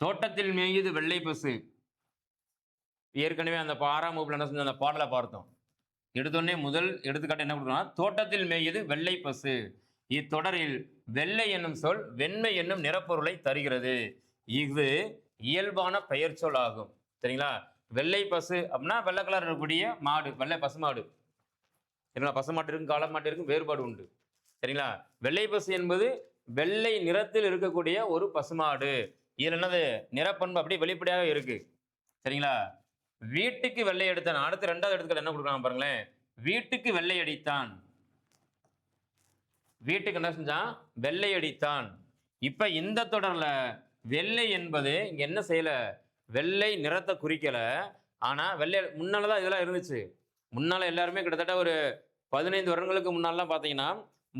தோட்டத்தில் மேயுது வெள்ளை பசு. ஏற்கனவே அந்த 6ஆம் வகுப்புல என்ன செஞ்சோம்? அந்த பாடலை பார்த்தோம். எடுத்தோடனே முதல் எடுத்துக்காட்டு என்ன கொடுக்கணும்? தோட்டத்தில் மேயுது வெள்ளை பசு. இத்தொடரில் வெள்ளை என்னும் சொல் வெண்மை என்னும் நிறப்பொருளை தருகிறது. இது இயல்பான பெயர் சொல் ஆகும். சரிங்களா? வெள்ளை பசு அப்படின்னா வெள்ளை கலர் இருக்கக்கூடிய மாடு, வெள்ளை பசு மாடு. சரிங்களா? பசு மாட்டு இருக்கும், காளை மாட்டு இருக்கும், வேறுபாடு உண்டு. சரிங்களா? வெள்ளை பசு என்பது வெள்ளை நிறத்தில் இருக்கக்கூடிய ஒரு பசுமாடு. இதுல என்னது? நிறப்பண்பு அப்படியே வெளிப்படையாக இருக்கு. சரிங்களா? வீட்டுக்கு வெள்ளை அடித்தான். அடுத்து 2வது எடுத்துக்காட்டு என்ன கொடுக்குறாங்க பாருங்களேன். வீட்டுக்கு வெள்ளை அடித்தான். வீட்டுக்கு என்ன செஞ்சான்? வெள்ளை அடித்தான். இப்ப இந்த தொடர்ல வெள்ளை என்பது இங்க என்ன செய்யல? வெள்ளை நிறத்தை குறிக்கல. ஆனால் வெள்ளை முன்னால் தான் இதெல்லாம் இருந்துச்சு. முன்னால் எல்லாருமே கிட்டத்தட்ட ஒரு 15 வருடங்களுக்கு முன்னாலாம் பார்த்தீங்கன்னா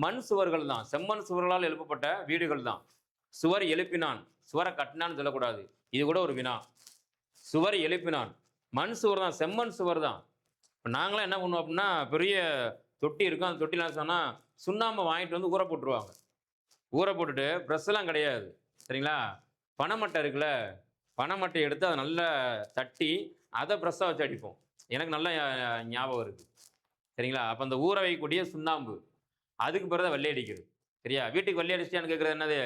மண் சுவர்கள் தான், செம்மண் சுவர்களால் எழுப்பப்பட்ட வீடுகள் தான். சுவர் எழுப்பினான், சுவரை கட்டினான்னு சொல்லக்கூடாது. இது கூட ஒரு வினா. சுவர் எழுப்பினான், மண் சுவர் தான், செம்மண் சுவர் தான். இப்போ நாங்களாம் என்ன பண்ணுவோம் அப்படின்னா, பெரிய தொட்டி இருக்கும், அந்த தொட்டிலாம் சொன்னால் சுண்ணாம்பை வாங்கிட்டு வந்து ஊற போட்டுருவாங்க. ஊற போட்டுட்டு ப்ரெஸ்ஸெல்லாம் கிடையாது சரிங்களா. பனைமட்டை இருக்குல்ல, பனைமட்டை எடுத்து அதை நல்லா தட்டி அதை ப்ரெஸ்ஸாக வச்சு அடிப்போம். எனக்கு நல்லா ஞாபகம் இருக்குது சரிங்களா. அப்போ அந்த ஊற வைக்கக்கூடிய சுண்ணாம்பு, அதுக்கு பிறகு தான் வெள்ளை அடிக்கிறது சரியா. வீட்டுக்கு வெள்ளை அடிச்சிட்டான்னு கேட்குறது என்னது,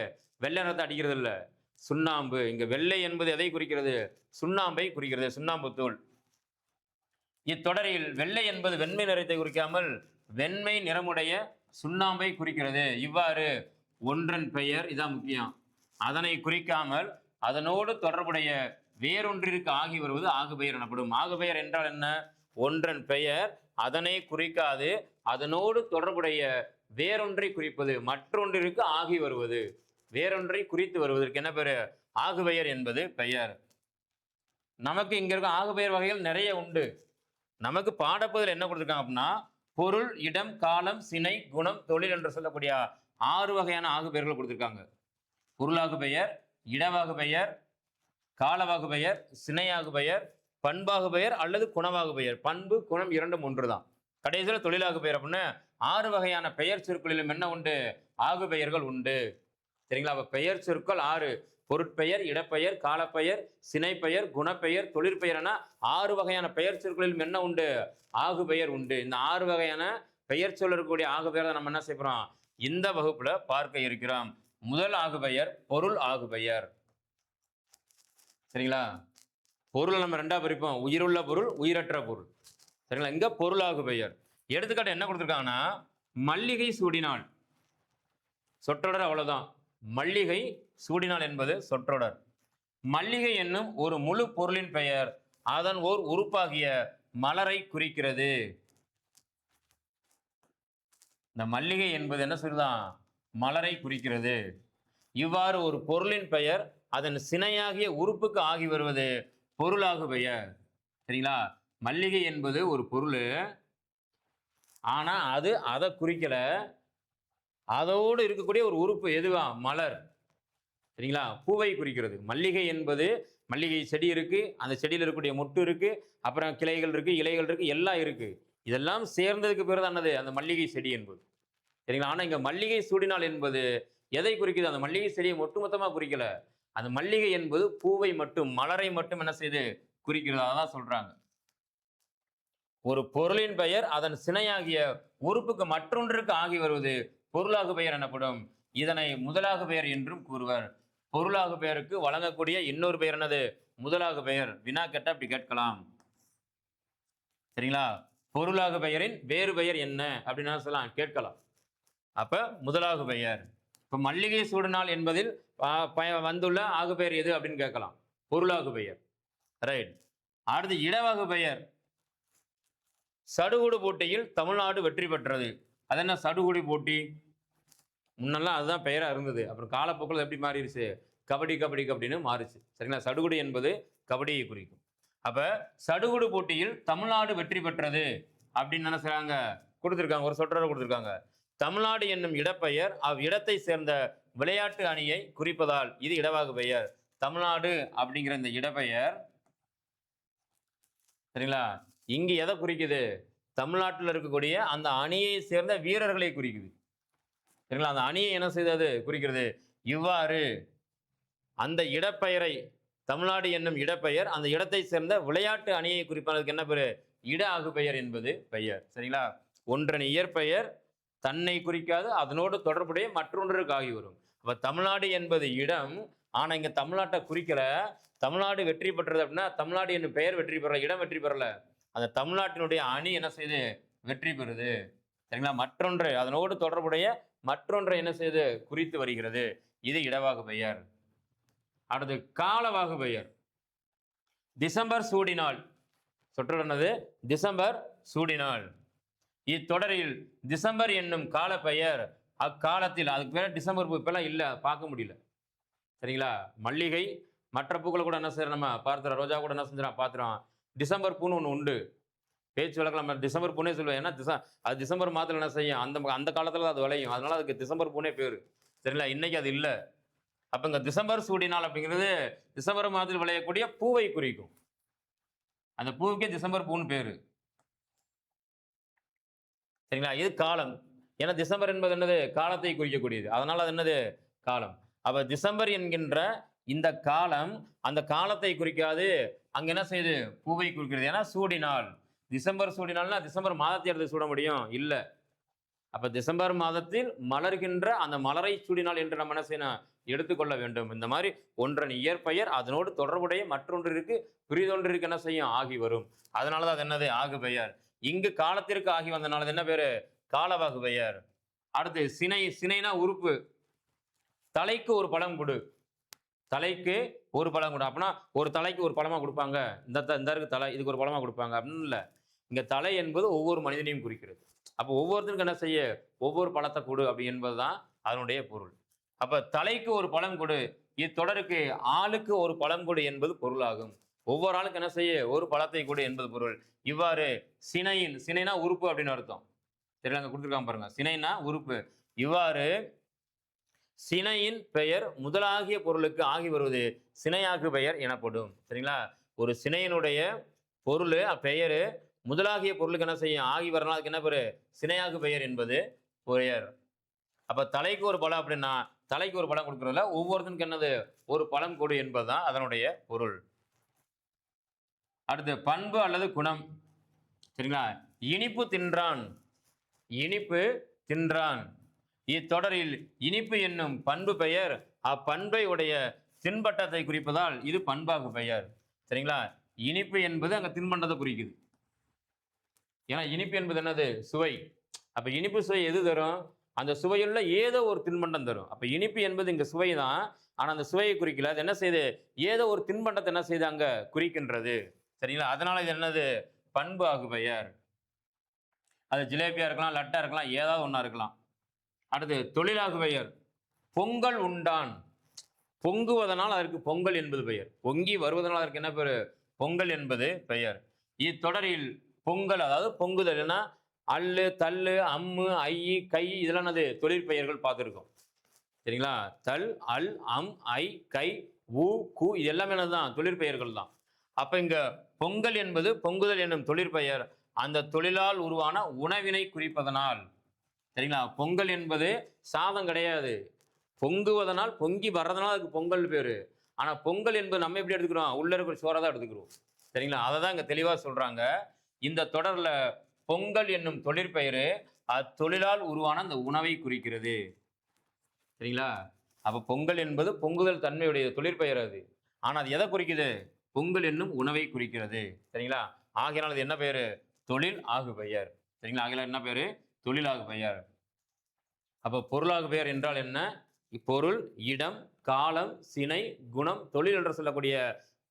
வெள்ளை நிறத்தை அடிக்கிறது இல்லை, சுண்ணாம்பு. இங்கே வெள்ளை என்பது எதை குறிக்கிறது, சுண்ணாம்பை குறிக்கிறது, சுண்ணாம்பு தூள். இத்தொடரில் வெள்ளை என்பது வெண்மை நிறத்தை குறிக்காமல் வெண்மை நிறமுடைய சுண்ணாம்பை குறிக்கிறது. இவ்வாறு ஒன்றன் பெயர், இதான் முக்கியம், அதனை குறிக்காமல் அதனோடு தொடர்புடைய வேறொன்றிற்கு ஆகி வருவது ஆகுபெயர் எனப்படும். ஆகுபெயர் என்றால் என்ன, ஒன்றன் பெயர் அதனை குறிக்காது அதனோடு தொடர்புடைய வேறொன்றை குறிப்பது, மற்றொன்றிற்கு ஆகி வருவது, வேறொன்றை குறித்து வருவதற்கு என்ன பேரு, ஆகுபெயர் என்பது பெயர். நமக்கு இங்க இருக்க ஆகுபெயர் வகைகள் நிறைய உண்டு. நமக்கு பாடப்பகுதியில் என்ன கொடுத்துருக்காங்க அப்படின்னா, பொருள், இடம், காலம், சினை, குணம், தொழில் என்று சொல்லக்கூடிய 6 வகையான ஆகுபெயர்கள் கொடுத்துருக்காங்க. பொருளாகு பெயர், இடவாகு பெயர், காலவாகு பெயர், சினையாகு பெயர், பண்பாகு பெயர் அல்லது குணவாகு பெயர். பண்பு குணம் இரண்டும் ஒன்று தான். கடைசியில் தொழிலாகு பெயர் அப்படின்னு 6 வகையான பெயர் சொற்களிலும் என்ன உண்டு, ஆகு பெயர்கள் உண்டு சரிங்களா. அப்போ பெயர் சொற்கள் 6: பொருட்பெயர், இடப்பெயர், காலப்பெயர், சினைப்பெயர், குணப்பெயர், தொழிற்பெயர் என 6 வகையான பெயர் சொற்களிலும் என்ன உண்டு, ஆகு பெயர் உண்டு. இந்த 6 வகையான பெயர் சொல் இருக்கக்கூடிய ஆகு பெயர் தான் நம்ம என்ன செய்யறோம், இந்த வகுப்புல பார்க்க இருக்கிறோம். முதல் ஆகு பெயர் பொருள் ஆகு பெயர் சரிங்களா. பொருள் நம்ம 2ஆ பிரிப்போம், உயிருள்ள பொருள், உயிரற்ற பொருள் சரிங்களா. இங்க பொருள் ஆகு பெயர். எடுத்துக்காட்டு என்ன கொடுத்துருக்காங்கன்னா, மல்லிகை சூடினாள், சொற்றொடர் அவ்வளவுதான். மல்லிகை சூடினாள் என்பது சொற்றொடர். மல்லிகை என்னும் ஒரு முழு பொருளின் பெயர் அதன் ஓர் உறுப்பாகிய மலரை குறிக்கிறது. இந்த மல்லிகை என்பது என்ன சொல்லுதான், மலரை குறிக்கிறது. இவ்வாறு ஒரு பொருளின் பெயர் அதன் சினையாகிய உறுப்புக்கு ஆகி வருவது பொருளாகு பெயர் சரிங்களா. மல்லிகை என்பது ஒரு பொருள், ஆனா அது அதை குறிக்கல, அதோடு இருக்கக்கூடிய ஒரு உறுப்பு எதுவா, மலர் சரிங்களா, பூவை குறிக்கிறது. மல்லிகை என்பது மல்லிகை செடி இருக்கு, அந்த செடியில் இருக்கக்கூடிய மொட்டு இருக்கு, அப்புறம் கிளைகள் இருக்கு, இலைகள் இருக்கு, எல்லாம் இருக்கு. இதெல்லாம் சேர்ந்ததுக்கு பிறகு என்னது, அந்த மல்லிகை செடி என்பது சரிங்களா. ஆனா இங்க மல்லிகை சூடினாள் என்பது எதை குறிக்குது, அந்த மல்லிகை செடியை ஒட்டுமொத்தமா குறிக்கல, அந்த மல்லிகை என்பது பூவை மட்டும், மலரை மட்டும் என்ன செய்து குறிக்கிறது. அதான் சொல்றாங்க, ஒரு பொருளின் பெயர் அதன் சினையாகிய உறுப்புக்கு மற்றொன்றுக்கு ஆகி வருவது பொருளாகு பெயர் எனப்படும். இதனை முதலாகு பெயர் என்றும் கூறுவர். பொருளாகு பெயருக்கு வழங்கக்கூடிய இன்னொரு பெயர் என்னது, முதலாகு பெயர். வினா கேட்டா அப்படி கேட்கலாம் சரிங்களா. பொருளாகு பெயரின் வேறு பெயர் என்ன அப்படின்னு சொல்லலாம், கேட்கலாம். அப்ப முதலாகு பெயர். இப்ப மல்லிகை சூடினாள் என்பதில் வந்துள்ள ஆகு பெயர் எது அப்படின்னு கேட்கலாம், பொருளாகு பெயர். ரைட். அடுத்து இடவாகு பெயர். சடுகுடு போட்டியில் தமிழ்நாடு வெற்றி பெற்றது. அது என்ன சடுகுடு போட்டி, முன்னெல்லாம் அதுதான் பெயராக இருந்தது, அப்புறம் காலப்போக்கில் எப்படி மாறிடுச்சு, கபடி கபடி கபடின்னு மாறிச்சு சரிங்களா. சடுகுடு என்பது கபடியை குறிக்கும். அப்போ சடுகுடு போட்டியில் தமிழ்நாடு வெற்றி பெற்றது அப்படின்னு என்ன செய்றாங்க, கொடுத்துருக்காங்க, ஒரு சொற்றொடர் கொடுத்துருக்காங்க. தமிழ்நாடு என்னும் இடப்பெயர் அவ்விடத்தை சேர்ந்த விளையாட்டு அணியை குறிப்பதால் இது இடவாகு பெயர். தமிழ்நாடு அப்படிங்கிற இந்த இடப்பெயர் சரிங்களா, இங்கு எதை குறிக்குது, தமிழ்நாட்டில் இருக்கக்கூடிய அந்த அணியை சேர்ந்த வீரர்களை குறிக்குது சரிங்களா. அந்த அணியை என்ன செய்தது குறிக்கிறது. இவ்வாறு அந்த இடப்பெயரை, தமிழ்நாடு என்னும் இடப்பெயர் அந்த இடத்தை சேர்ந்த விளையாட்டு அணியை குறிப்பதற்கு என்ன பேரு, இட ஆகு பெயர் என்பது பெயர் சரிங்களா. ஒன்றன் இயற்பெயர் தன்னை குறிக்காது, அதனோடு தொடர்புடைய மற்றொன்றுக்கு ஆகி வரும். அப்ப தமிழ்நாடு என்பது இடம், ஆனா இங்க தமிழ்நாட்டை குறிக்கல. தமிழ்நாடு வெற்றி பெற்றது அப்படின்னா தமிழ்நாடு என்னும் பெயர் வெற்றி பெறல, இடம் வெற்றி பெறல, அந்த தமிழ்நாட்டினுடைய அணி என்ன செய்யுது, வெற்றி பெறுது சரிங்களா. மற்றொன்று, அதனோடு தொடர்புடைய மற்றொன்றை என்ன செய்து குறித்து வருகிறது. இது இடவாகு பெயர். அடுத்து காலவாகு பெயர். டிசம்பர் சூடினாள், சொற்றொடர் என்னது, டிசம்பர் சூடினாள். இத்தொடரில் டிசம்பர் என்னும் கால பெயர் அக்காலத்தில், அதுக்கு பேர் டிசம்பர் பூ இப்பெல்லாம் இல்லை, பார்க்க முடியல சரிங்களா. மல்லிகை மற்ற பூக்களை கூட என்ன செய்யறோம், நம்ம பார்த்துறோம், ரோஜா கூட என்ன செஞ்சிடறோம் பார்த்துறோம். டிசம்பர் பூன்னு ஒன்று உண்டு. பேச்சு வழக்கில் நம்ம டிசம்பர் பூனே சொல்லுவேன். ஏன்னா அது டிசம்பர் மாதத்தில் என்ன செய்யும், அந்த அந்த காலத்தில் தான் அது விளையும். அதனால அதுக்கு டிசம்பர் பூனே பேர். சரிங்களா? இன்னைக்கு அது இல்லை. அப்போ இங்கே டிசம்பர் சூடினால் அப்படிங்கிறது டிசம்பர் மாதத்தில் விளையக்கூடிய பூவை குறிக்கும். அந்த பூவுக்கே டிசம்பர் பூன்னு பேர். சரிங்களா? இது காலம். ஏன்னா டிசம்பர் என்பது என்னது, காலத்தை குறிக்கக்கூடியது. அதனால அது என்னது, காலம். அப்ப டிசம்பர் என்கின்ற இந்த காலம் அந்த காலத்தை குறிக்காது, அங்க என்ன செய்யுது, பூவை குறிக்கிறது. ஏன்னா சூடினால், டிசம்பர் சூடினால்னா டிசம்பர் மாதத்தை எடுத்து சூட முடியும் இல்ல. அப்ப டிசம்பர் மாதத்தில் மலர்கின்ற அந்த மலரை சூடினால் என்று நம்ம என்ன செய்யணும், எடுத்துக்கொள்ள வேண்டும். இந்த மாதிரி ஒன்றன் இயற்பெயர் அதனோடு தொடர்புடைய மற்றொன்று இருக்கு, பிரிதொன்று இருக்கு, என்ன செய்யும், ஆகி வரும். அதனாலதான் அது என்னது, ஆகு பெயர். இங்கு காலத்திற்கு ஆகி வந்தனால என்ன பேரு, காலவாகு பெயர். அடுத்து சினை. சினைனா உறுப்பு. தலைக்கு ஒரு பழம் கொடு, தலைக்கு ஒரு பழம் கொடு. அப்படின்னா ஒரு தலைக்கு ஒரு பழமா கொடுப்பாங்க, இந்த இருக்கு தலை, இதுக்கு ஒரு பழமா கொடுப்பாங்க அப்படின்னு இல்லை. இங்க தலை என்பது ஒவ்வொரு மனிதனையும் குறிக்கிறது. அப்போ ஒவ்வொருத்தருக்கும் என்ன செய்ய, ஒவ்வொரு பழத்தை கொடு அப்படி என்பதுதான் அதனுடைய பொருள். அப்ப தலைக்கு ஒரு பழம் கொடு, இத்தொடருக்கு ஆளுக்கு ஒரு பழம் கொடு என்பது பொருளாகும். ஒவ்வொரு ஆளுக்கு என்ன செய்ய, ஒரு பழத்தை கொடு என்பது பொருள். இவ்வாறு சினையின், சினைனா உறுப்பு அப்படின்னு அர்த்தம். தெரியல, அங்க கொடுத்துருக்காங்க பாருங்க, சினைனா உறுப்பு. இவ்வாறு சினையின் பெயர் முதலாகிய பொருளுக்கு ஆகி வருவது சினையாகு பெயர் எனப்படும். சரிங்களா? ஒரு சினையினுடைய பொருள் பெயரு முதலாகிய பொருளுக்கு என்ன செய்யும், ஆகி வரணும், அதுக்கு என்ன பேரு, சினையாகு பெயர் என்பது பெயர். அப்ப தலைக்கு ஒரு பழம் அப்படின்னா தலைக்கு ஒரு பழம் கொடுக்கறதுல ஒவ்வொருத்தனுக்கு என்னது, ஒரு பழம் கொடு என்பதுதான் அதனுடைய பொருள். அடுத்து பண்பு அல்லது குணம். சரிங்களா? இனிப்பு தின்றான், இனிப்பு தின்றான். இத்தொடரில் இனிப்பு என்னும் பண்பு பெயர் அப்பண்பை உடைய தின்பண்டத்தை குறிப்பதால் இது பண்பாகு பெயர். சரிங்களா? இனிப்பு என்பது அங்க தின்பண்டத்தை குறிக்குது. ஏன்னா இனிப்பு என்பது என்னது, சுவை. அப்ப இனிப்பு சுவை எது தரும், அந்த சுவையுள்ள ஏதோ ஒரு தின்பண்டம் தரும். அப்ப இனிப்பு என்பது இங்க சுவை தான், ஆனா அந்த சுவையை குறிக்கல. அது என்ன செய்யுது, ஏதோ ஒரு தின்பண்டத்தை என்ன செய்யுது, அங்க குறிக்கின்றது. சரிங்களா? அதனால இது என்னது, பண்பு ஆகு பெயர். அது ஜிலேபியா இருக்கலாம், லட்டா இருக்கலாம், ஏதாவது ஒன்றா இருக்கலாம். அடுத்து தொழிலாகு பெயர். பொங்கல் உண்டான், பொங்குவதனால் அதற்கு பொங்கல் என்பது பெயர். பொங்கி வருவதனால் அதற்கு என்ன பேரு, பொங்கல் என்பது பெயர். இத்தொடரில் பொங்கல் அதாவது பொங்குதல், அல்லு தள்ளு அம்மு ஐ கை இதெல்லாம் என்னது, தொழிற்பெயர்கள் பார்த்துருக்கோம். சரிங்களா? தல் அல் அம் ஐ கை ஊ கு இது எல்லாமே என்னதுதான், தொழிற்பெயர்கள் தான். அப்ப இங்க பொங்கல் என்பது பொங்குதல் என்னும் தொழிற்பெயர். அந்த தொழிலால் உருவான உணவினை குறிப்பதனால். சரிங்களா? பொங்கல் என்பது சாதம் கிடையாது, பொங்குவதனால் பொங்கி வர்றதுனால அதுக்கு பொங்கல் பேரு. ஆனா பொங்கல் என்பது நம்ம எப்படி எடுத்துக்கிறோம், உள்ள இருக்கிற சோறை தான் எடுத்துக்கிறோம். சரிங்களா? அதை தான் இங்க தெளிவா சொல்றாங்க. இந்த தொடர்ல பொங்கல் என்னும் தொழிற்பெயரு அத்தொழிலால் உருவான அந்த உணவை குறிக்கிறது. சரிங்களா? அப்ப பொங்கல் என்பது பொங்குதல் தன்மையுடைய தொழிற்பெயர் அது. ஆனா அது எதை குறிக்குது, பொங்கல் என்னும் உணவை குறிக்கிறது. சரிங்களா? ஆகையினால் அது என்ன பெயரு, தொழில் ஆகு பெயர். சரிங்களா? ஆகையினால் என்ன பேரு, தொழிலாகு பெயர். அப்ப பொருளாகு பெயர் என்றால் என்ன, இப்பொருள், இடம், காலம், சினை, குணம், தொழில் என்று சொல்லக்கூடிய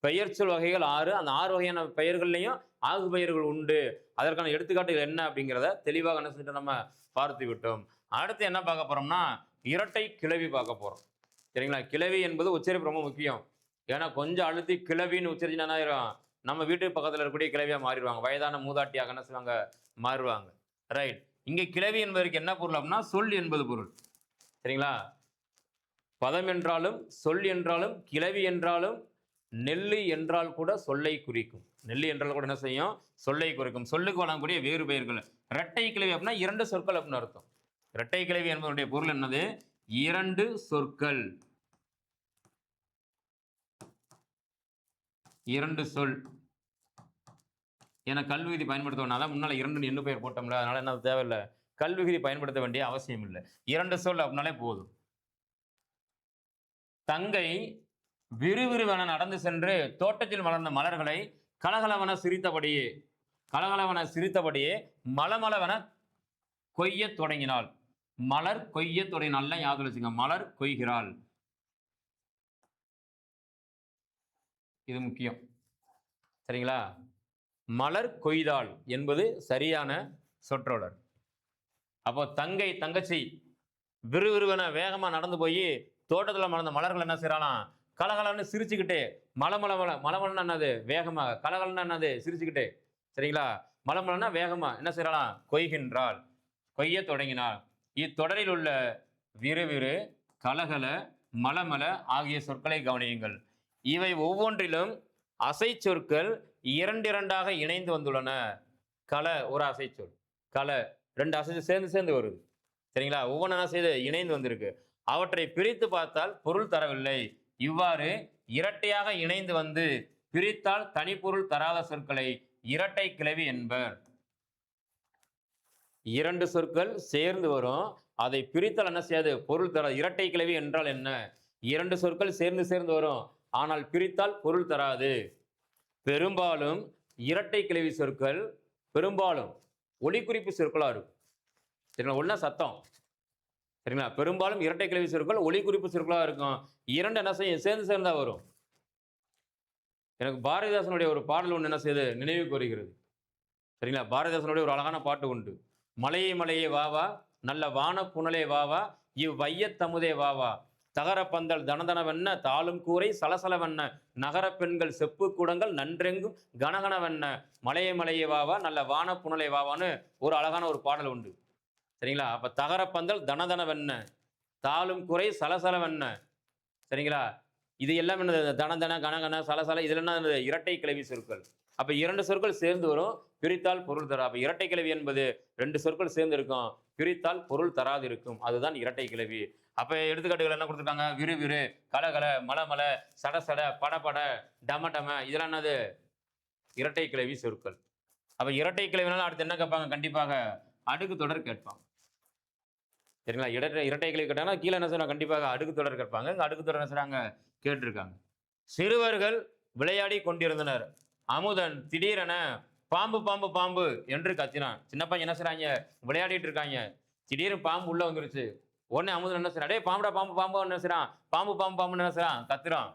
பெயர் சொல் வகைகள் 6. அந்த 6 வகையான பெயர்கள்லையும் ஆகு பெயர்கள் உண்டு. அதற்கான எடுத்துக்காட்டுகள் என்ன அப்படிங்கிறத தெளிவாக என்ன செஞ்சுட்டு நம்ம பார்த்து விட்டோம். அடுத்து என்ன பார்க்க போறோம்னா, இரட்டை கிளவி பார்க்க போறோம். சரிங்களா? கிளவி என்பது உச்சரிப்பு ரொம்ப முக்கியம். ஏன்னா கொஞ்சம் அழுத்தி கிளவின்னு உச்சரிச்சு என்ன ஆயிரும், நம்ம வீட்டுக்கு பக்கத்தில் இருக்கக்கூடிய கிளவியா மாறிடுவாங்க, வயதான மூதாட்டியாக என்ன செய்வாங்க, மாறுவாங்க. ரைட். இங்கே கிளவி என்பதற்கு என்ன பொருள் அப்படின்னா, சொல் என்பது பொருள். சரிங்களா? பதம் என்றாலும் சொல் என்றாலும் கிளவி என்றாலும் நெல்லு என்றால் கூட சொல்லை குறிக்கும். நெல்லு என்றால் கூட என்ன செய்யும், சொல்லை குறிக்கும். சொல்லுக்கு வழங்கக்கூடிய வேறு பெயர்கள். இரட்டை கிளவி அப்படின்னா 2 சொற்கள் அப்படின்னு அர்த்தம். இரட்டை கிளவி என்பதனுடைய பொருள் என்னது, 2 சொற்கள், 2 சொல். ஏன்னா கல்விகுதி பயன்படுத்தணும், அதான் முன்னால 2 எண்ணு பெயர் போட்டோம்ல, அதனால என்ன தேவையில்லை, கல்விகுதி பயன்படுத்த வேண்டிய அவசியம் இல்லை. 2 சொல் அப்படின்னாலே போதும். தங்கை விறுவிறுவென நடந்து சென்று தோட்டத்தில் மலர்ந்த மலர்களை கலகலவன சிரித்தபடியே, கலகலவன சிரித்தபடியே மலமளவென கொய்ய தொடங்கினாள். மலர் கொய்ய தொடங்கினால ஞாபகம் வச்சுங்க, மலர் கொய்கிறாள். இது முக்கியம். சரிங்களா? மலர் கொய்தாள் என்பது சரியான சொற்றொடர். அப்போ தங்கை, தங்கச்சி விறுவிறுவென வேகமா நடந்து போய் தோட்டத்தில் மலர்ந்த மலர்கள் என்ன செய்யறாளாம், கலகலன்னு சிரிச்சுக்கிட்டே, மலமலன்னா என்னது வேகமாக, கலகலன்னா என்னது சிரிச்சுக்கிட்டே. சரிங்களா? மலமலன்னா வேகமா என்ன செய்யலாம்? கொய்கின்றாள், கொய்ய தொடங்கினாள். இத்தொடரில் உள்ள விறுவிறு, கலகல, மலமல ஆகிய சொற்களை கவனியுங்கள். இவை ஒவ்வொன்றிலும் அசை சொற்கள் இரண்டிரண்டாக இணைந்து வந்துள்ளன. கல ஒரு அசைச்சொல், கல 2 அசைச்சொல் சேர்ந்து வருது. சரிங்களா? ஒவ்வொன்றா என்ன செய்து இணைந்து வந்திருக்கு. அவற்றை பிரித்து பார்த்தால் பொருள் தரவில்லை. இவ்வாறு இரட்டையாக இணைந்து வந்து பிரித்தால் தனிப்பொருள் தராத சொற்களை இரட்டை கிளவி என்பர். 2 சொற்கள் சேர்ந்து வரும். அதை பிரித்தால் என்ன செய்யாது? பொருள் தராது. இரட்டை கிளவி என்றால் என்ன? 2 சொற்கள் சேர்ந்து வரும். ஆனால் பிரித்தால் பொருள் தராது. பெரும்பாலும் இரட்டை கிளவி சொற்கள் பெரும்பாலும் ஒலிக்குறிப்பு சொற்களா இருக்கும். சரிங்களா? ஒண்ணா சத்தம். சரிங்களா? பெரும்பாலும் இரட்டை கிளவி சொற்கள் ஒலிக்குறிப்பு சொற்களா இருக்கும். 2 என்ன செய்யும்? சேர்ந்தா வரும். எனக்கு பாரதிதாசனுடைய ஒரு பாடல் ஒன்று என்ன செய்யுது? நினைவுக்கு வருகிறது. சரிங்களா? பாரதிதாசனுடைய ஒரு அழகான பாட்டு உண்டு. மலையே மலையே வா வா, நல்ல வான புனலே வா வா, இவ்வையத் தமுதே வா வா, தகர பந்தல் தனதனவென்ன, தாளும் கூரை சலசலவென்ன, நகர பெண்கள் செப்பு கூடங்கள் நன்றெங்கும் கனகனவென்ன, மலையே மலையே வா வா, நல்ல வான புனலே வாவான்னு ஒரு அழகான ஒரு பாடல் உண்டு. சரிங்களா? அப்ப தகர பந்தல் தனதனவென்ன, தாளும் குறை சலசலவென்ன. சரிங்களா? இது எல்லாம் என்னது? தனதன கனகன சலசல, இதுல என்ன? இரட்டை கிளவி சொற்கள். அப்ப 2 சொற்கள் சேர்ந்து வரும், பிரித்தால் பொருள் தரா. அப்ப இரட்டை கிளவி என்பது 2 சொற்கள் சேர்ந்து இருக்கும், பிரித்தால் பொருள் தராது இருக்கும். அதுதான் இரட்டை கிளவி. அப்ப எடுத்துக்காட்டுகள் என்ன கொடுத்துருக்காங்க? விறுவிறு, கலகல, மலமல, சடசட, படபட, டமடம, இதெல்லாம் என்னது? இரட்டை கிளவி சொற்கள். அப்ப இரட்டை கிளவினால அடுத்து என்ன கேட்பாங்க? கண்டிப்பாக அடுக்கு தொடர் கேட்பாங்க. சரிங்களா? இரட்டை கிளவி கேட்டாங்கன்னா கீழே என்ன செய்யணும்? கண்டிப்பாக அடுக்கு தொடர் கேட்பாங்க. அடுக்கு தொடர் என்ன செய்றாங்க? கேட்டிருக்காங்க. சிறுவர்கள் விளையாடி கொண்டிருந்தனர். அமுதன் திடீரென பாம்பு பாம்பு பாம்பு என்று கத்தினான். சின்ன பையன் என்ன செய்றாங்க? விளையாடிட்டு இருக்காங்க. திடீர்னு பாம்பு உள்ள வந்துருச்சு. உடனே அமுதன் என்ன செய்றான்? டேய் பாம்புடா பாம்பு பாம்பு என்ன செய்றான்? பாம்பு பாம்பு பாம்புன்னு என்ன செய்றான்? கத்துறான்.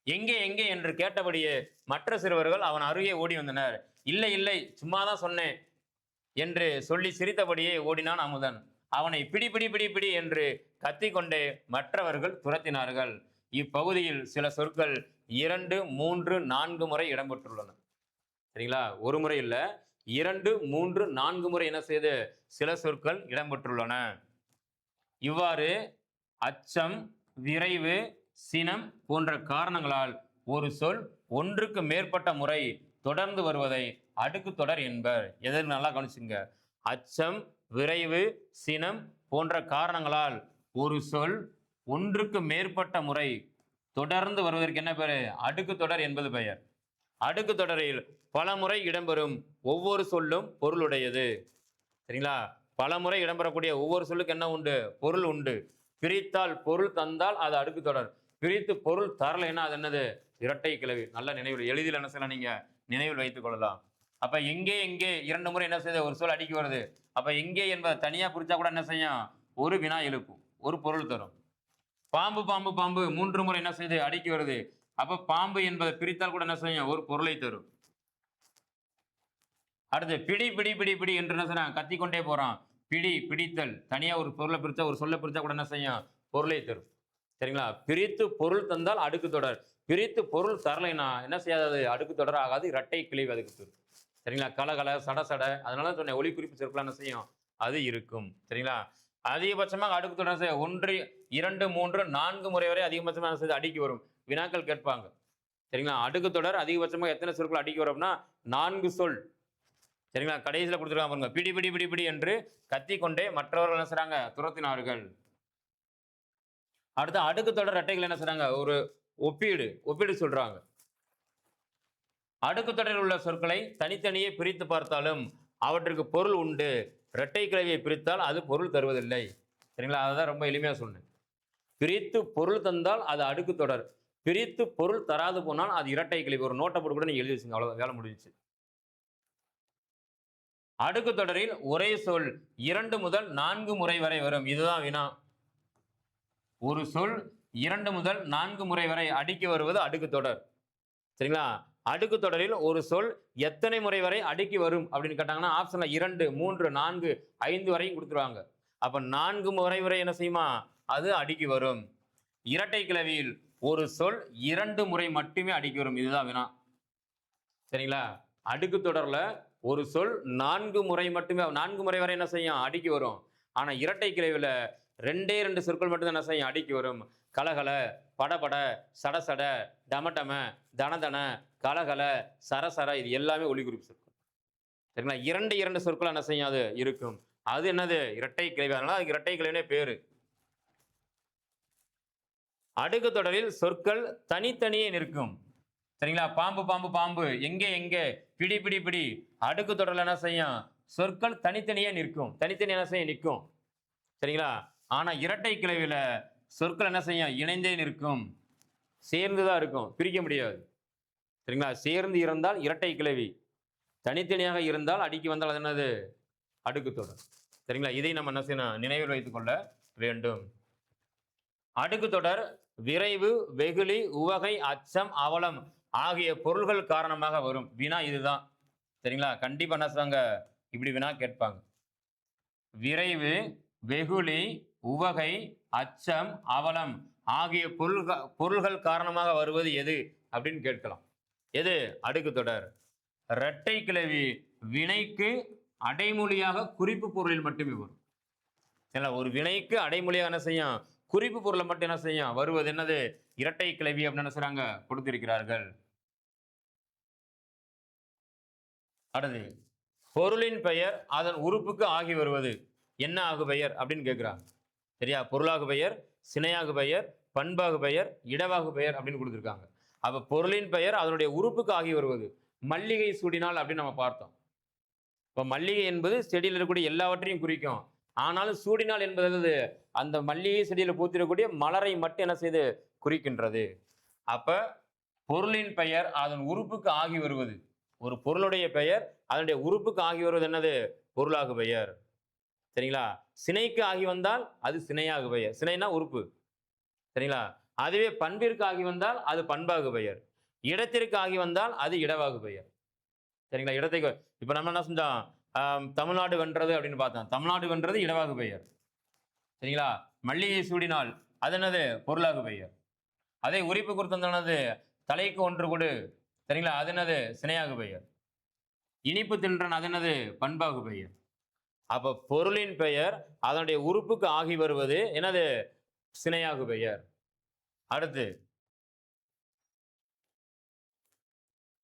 எங்கே எங்கே என்று கேட்டபடியே மற்ற சிறுவர்கள் அவன் அருகே ஓடி வந்தனர். இல்லை இல்லை, சும்மாதான் சொன்னேன் என்று சொல்லி சிரித்தபடியே ஓடினான் அமுதன். அவனை பிடி பிடி பிடி பிடி என்று கத்திக்கொண்டே மற்றவர்கள் துரத்தினார்கள். இப்பகுதியில் சில சொற்கள் 2, 3, 4 முறை இடம்பெற்றுள்ளன. சரிங்களா? ஒரு முறை இல்ல, 2, 3, 4 முறை என்ன செய்து சில சொற்கள் இடம்பெற்றுள்ளன. இவ்வாறு அச்சம், விரைவு, சினம் போன்ற காரணங்களால் ஒரு சொல் ஒன்றுக்கு மேற்பட்ட முறை தொடர்ந்து வருவதை அடுக்கு தொடர் என்பர். எதற்கு நல்லா கவனிச்சுங்க. அச்சம், விரைவு, சினம் போன்ற காரணங்களால் ஒரு சொல் ஒன்றுக்கு மேற்பட்ட முறை தொடர்ந்து வருவதற்கு என்ன பெயர்? அடுக்கு தொடர் என்பது பெயர். அடுக்கு தொடரில் பல முறை இடம்பெறும் ஒவ்வொரு சொல்லும் பொருளுடையது. சரிங்களா? பல முறை இடம்பெறக்கூடிய ஒவ்வொரு சொல்லுக்கு என்ன உண்டு? பொருள் உண்டு. பிரித்தால் பொருள் தந்தால் அது அடுக்கு தொடர். பிரித்து பொருள் தரலைன்னா அது என்னது? இரட்டை கிளவி. நல்ல நினைவில் எளிதில் என்ன செய்யலாம்? நீங்க நினைவில் வைத்துக் கொள்ளலாம். அப்ப எங்கே எங்கே 2 முறை என்ன செய்யுது? ஒரு சொல் அடிக்கி வருது. அப்ப எங்கே என்பதை தனியா பிரிச்சா கூட என்ன செய்யும்? ஒரு வினா எழுப்பும், ஒரு பொருள் தரும். பாம்பு பாம்பு பாம்பு 3 முறை என்ன செய்யுது? அடிக்கி வருது. அப்ப பாம்பு என்பதை பிரித்தால் கூட என்ன செய்யும்? ஒரு பொருளை தரும். அடுத்து பிடி பிடி பிடி பிடி என்று என்ன செய்யறான்? கத்திக்கொண்டே போறான். பிடி பிடித்தல், தனியா ஒரு பொருளை பிரிச்சா, ஒரு சொல்ல பிரிச்சா கூட என்ன செய்யும்? பொருளை தரும். சரிங்களா? பிரித்து பொருள் தந்தால் அடுக்கு தொடர். பிரித்து பொருள் தரலைன்னா என்ன செய்யாது? அடுக்கு தொடர் ஆகாது, இரட்டை கிளவி அதுக்கு தரும். சரிங்களா? கலகல, சடசட, அதனால சொன்னேன் ஒலி குறிப்பு சொற்கள் என்ன செய்யும்? அது இருக்கும். சரிங்களா? அதிகபட்சமாக அடுக்கு தொடர் 1, 2, 3, 4 முறை வரை அதிகபட்சமாக செய்து அடிக்கி வரும். வினாக்கள் கேட்பாங்க. சரிங்களா? அடுக்கு தொடர் அதிகபட்சமாக எத்தனை சொற்கள் அடிக்கி வரும்னா 4 சொல். சரிங்களா? கடைசியில் கொடுத்துருக்காங்க பாருங்க. பிடி பிடி பிடி பிடி என்று கத்திக்கொண்டே மற்றவர்கள் என்ன செய்றாங்க? துரத்தினார்கள். அடுத்து அடுக்கு தொடர் இரட்டைகள் என்ன செய்றாங்க? ஒரு ஒப்பீடு சொல்றாங்க. அடுக்கு தொடரில் உள்ள சொற்களை தனித்தனியே பிரித்து பார்த்தாலும் அவற்றுக்கு பொருள் உண்டு. இரட்டை கிளவியை பிரித்தால் அது பொருள் தருவதில்லை. சரிங்களா? அதான் ரொம்ப எளிமையா சொன்னேன். பிரித்து பொருள் தந்தால் அது அடுக்கு தொடர். பிரித்து பொருள் தராது போனால் அது இரட்டை கிளவி. ஒரு நோட்டை போட்டு கூட நீங்க எழுதி வச்சுங்க. அவ்வளவுதான், வேலை முடிஞ்சிச்சு. அடுக்கு தொடரில் ஒரே சொல் 2 முதல் 4 முறை வரை வரும். இதுதான் வினா. ஒரு சொல் 2 முதல் 4 முறை வரை அடுக்கி வருவது அடுக்கு தொடர். சரிங்களா? அடுக்கு தொடரில் ஒரு சொல் எத்தனை முறை வரை அடுக்கி வரும் அப்படின்னு கேட்டாங்கன்னா ஆப்ஷன்ல 2, 3, 4, 5 வரையும் கொடுத்துருவாங்க. அப்ப 4 முறை வரை என்ன செய்யுமா? அது அடுக்கி வரும். இரட்டை கிளவியில் ஒரு சொல் 2 முறை மட்டுமே அடிக்கு வரும். இதுதான் வினா. சரிங்களா? அடுக்கு தொடர்ல ஒரு சொல் 4 முறை மட்டுமே 4 முறை வரை என்ன செய்யும்? அடிக்கு வரும். ஆனா இரட்டை கிளைவில 2 சொற்கள் மட்டும் தான் என்ன செய்யும்? அடிக்கு வரும். கலகல, படபட, சடசட, டமடம, தனதன, கலகல, சரசர இது எல்லாமே ஒலிக்குறிப்பு சொற்கள். சரிங்களா? 2 சொற்கள் என்ன செய்யும்? அது இருக்கும். அது என்னது? இரட்டை கிளைவி. அதனால அதுக்கு இரட்டை கிளைவினே பேரு. அடுக்கு தொடரில் சொற்கள் தனித்தனியே நிற்கும். சரிங்களா? பாம்பு பாம்பு பாம்பு, எங்கே எங்கே, பிடி பிடி பிடி. அடுக்கு தொடர்ல என்ன செய்யும்? சொற்கள் தனித்தனியே நிற்கும். தனித்தனி என்ன செய்யும்? நிற்கும். சரிங்களா? ஆனா இரட்டை கிளைவில சொற்கள் என்ன செய்யும்? இணைந்தே நிற்கும். சேர்ந்துதான் இருக்கும். பிரிக்க முடியாது. சரிங்களா? சேர்ந்து இருந்தால் இரட்டை கிளைவி. தனித்தனியாக இருந்தால் அடிக்கு வந்தால் அது என்னது? அடுக்கு தொடர். சரிங்களா? இதை நம்ம என்ன செய்யணும்? நினைவில் வைத்துக் கொள்ள வேண்டும். அடுக்கு தொடர் விரைவு, வெகுளி, உவகை, அச்சம், அவலம் ஆகிய பொருள்கள் காரணமாக வரும். வினா இதுதான். சரிங்களா? கண்டிப்பா என்ன செய்வாங்க? இப்படி வினா கேட்பாங்க. விரைவு, வெகுளி, உவகை, அச்சம், அவலம் ஆகிய பொருள்கள் காரணமாக வருவது எது அப்படின்னு கேட்கலாம். எது? அடுக்கு தொடர். இரட்டை கிளவி வினைக்கு அடைமொழியாக குறிப்பு பொருளில் மட்டுமே வரும். ஒரு வினைக்கு அடைமொழியாக என்ன செய்யும்? குறிப்பு பொருளை மட்டும் என்ன செய்யும்? வருவது என்னது? இரட்டை கிளவி அப்படின்னு என்ன செய்றாங்க? கொடுத்திருக்கிறார்கள். அடுத்து பொருளின் பெயர் அதன் உறுப்புக்கு ஆகி வருவது என்ன ஆகு பெயர் அப்படின்னு கேட்கிறாங்க. சரியா? பொருளாகு பெயர், சினையாகு பெயர், பண்பாகு பெயர், இடவாகு பெயர் அப்படின்னு கொடுத்துருக்காங்க. அப்ப பொருளின் பெயர் அதனுடைய உறுப்புக்கு ஆகி வருவது. மல்லிகை சூடினால் அப்படின்னு நம்ம பார்த்தோம். இப்ப மல்லிகை என்பது செடியில் இருக்கக்கூடிய எல்லாவற்றையும் குறிக்கும். ஆனாலும் சூடினால் என்பது அந்த மல்லிகை செடியில் பூத்திருக்கக்கூடிய மலரை மட்டும் என்ன செய்து குறிக்கின்றது. அப்ப பொருளின் பெயர் அதன் உறுப்புக்கு ஆகி வருவது. ஒரு பொருளுடைய பெயர் அதனுடைய உறுப்புக்கு ஆகி வருவது என்னது? பொருளாகு பெயர். சரிங்களா? சினைக்கு ஆகி வந்தால் அது சினையாகு பெயர். சினைனா உறுப்பு. சரிங்களா? அதுவே பண்பிற்கு ஆகி வந்தால் அது பண்பாகு பெயர். இடத்திற்கு ஆகி வந்தால் அது இடவாகு பெயர். சரிங்களா? இடத்தை இப்ப நம்ம என்ன செஞ்சோம்? தமிழ்நாடு வென்றது அப்படின்னு பார்த்தோம். தமிழ்நாடு வென்றது இடவாகு பெயர். சரிங்களா? மல்லிகை சூடினால் அது என்னது? பொருளாகு பெயர். அதே உரிப்பு கொடுத்தது தலைக்கு ஒன்று கொடு. சரிங்களா? அது என்னது? சினையாகு பெயர். இனிப்பு தின்றன் அது என்னது? பண்பாகு பெயர். அப்ப பொருளின் பெயர் அதனுடைய உறுப்புக்கு ஆகி வருவது என்னது? சினையாகு பெயர். அடுத்து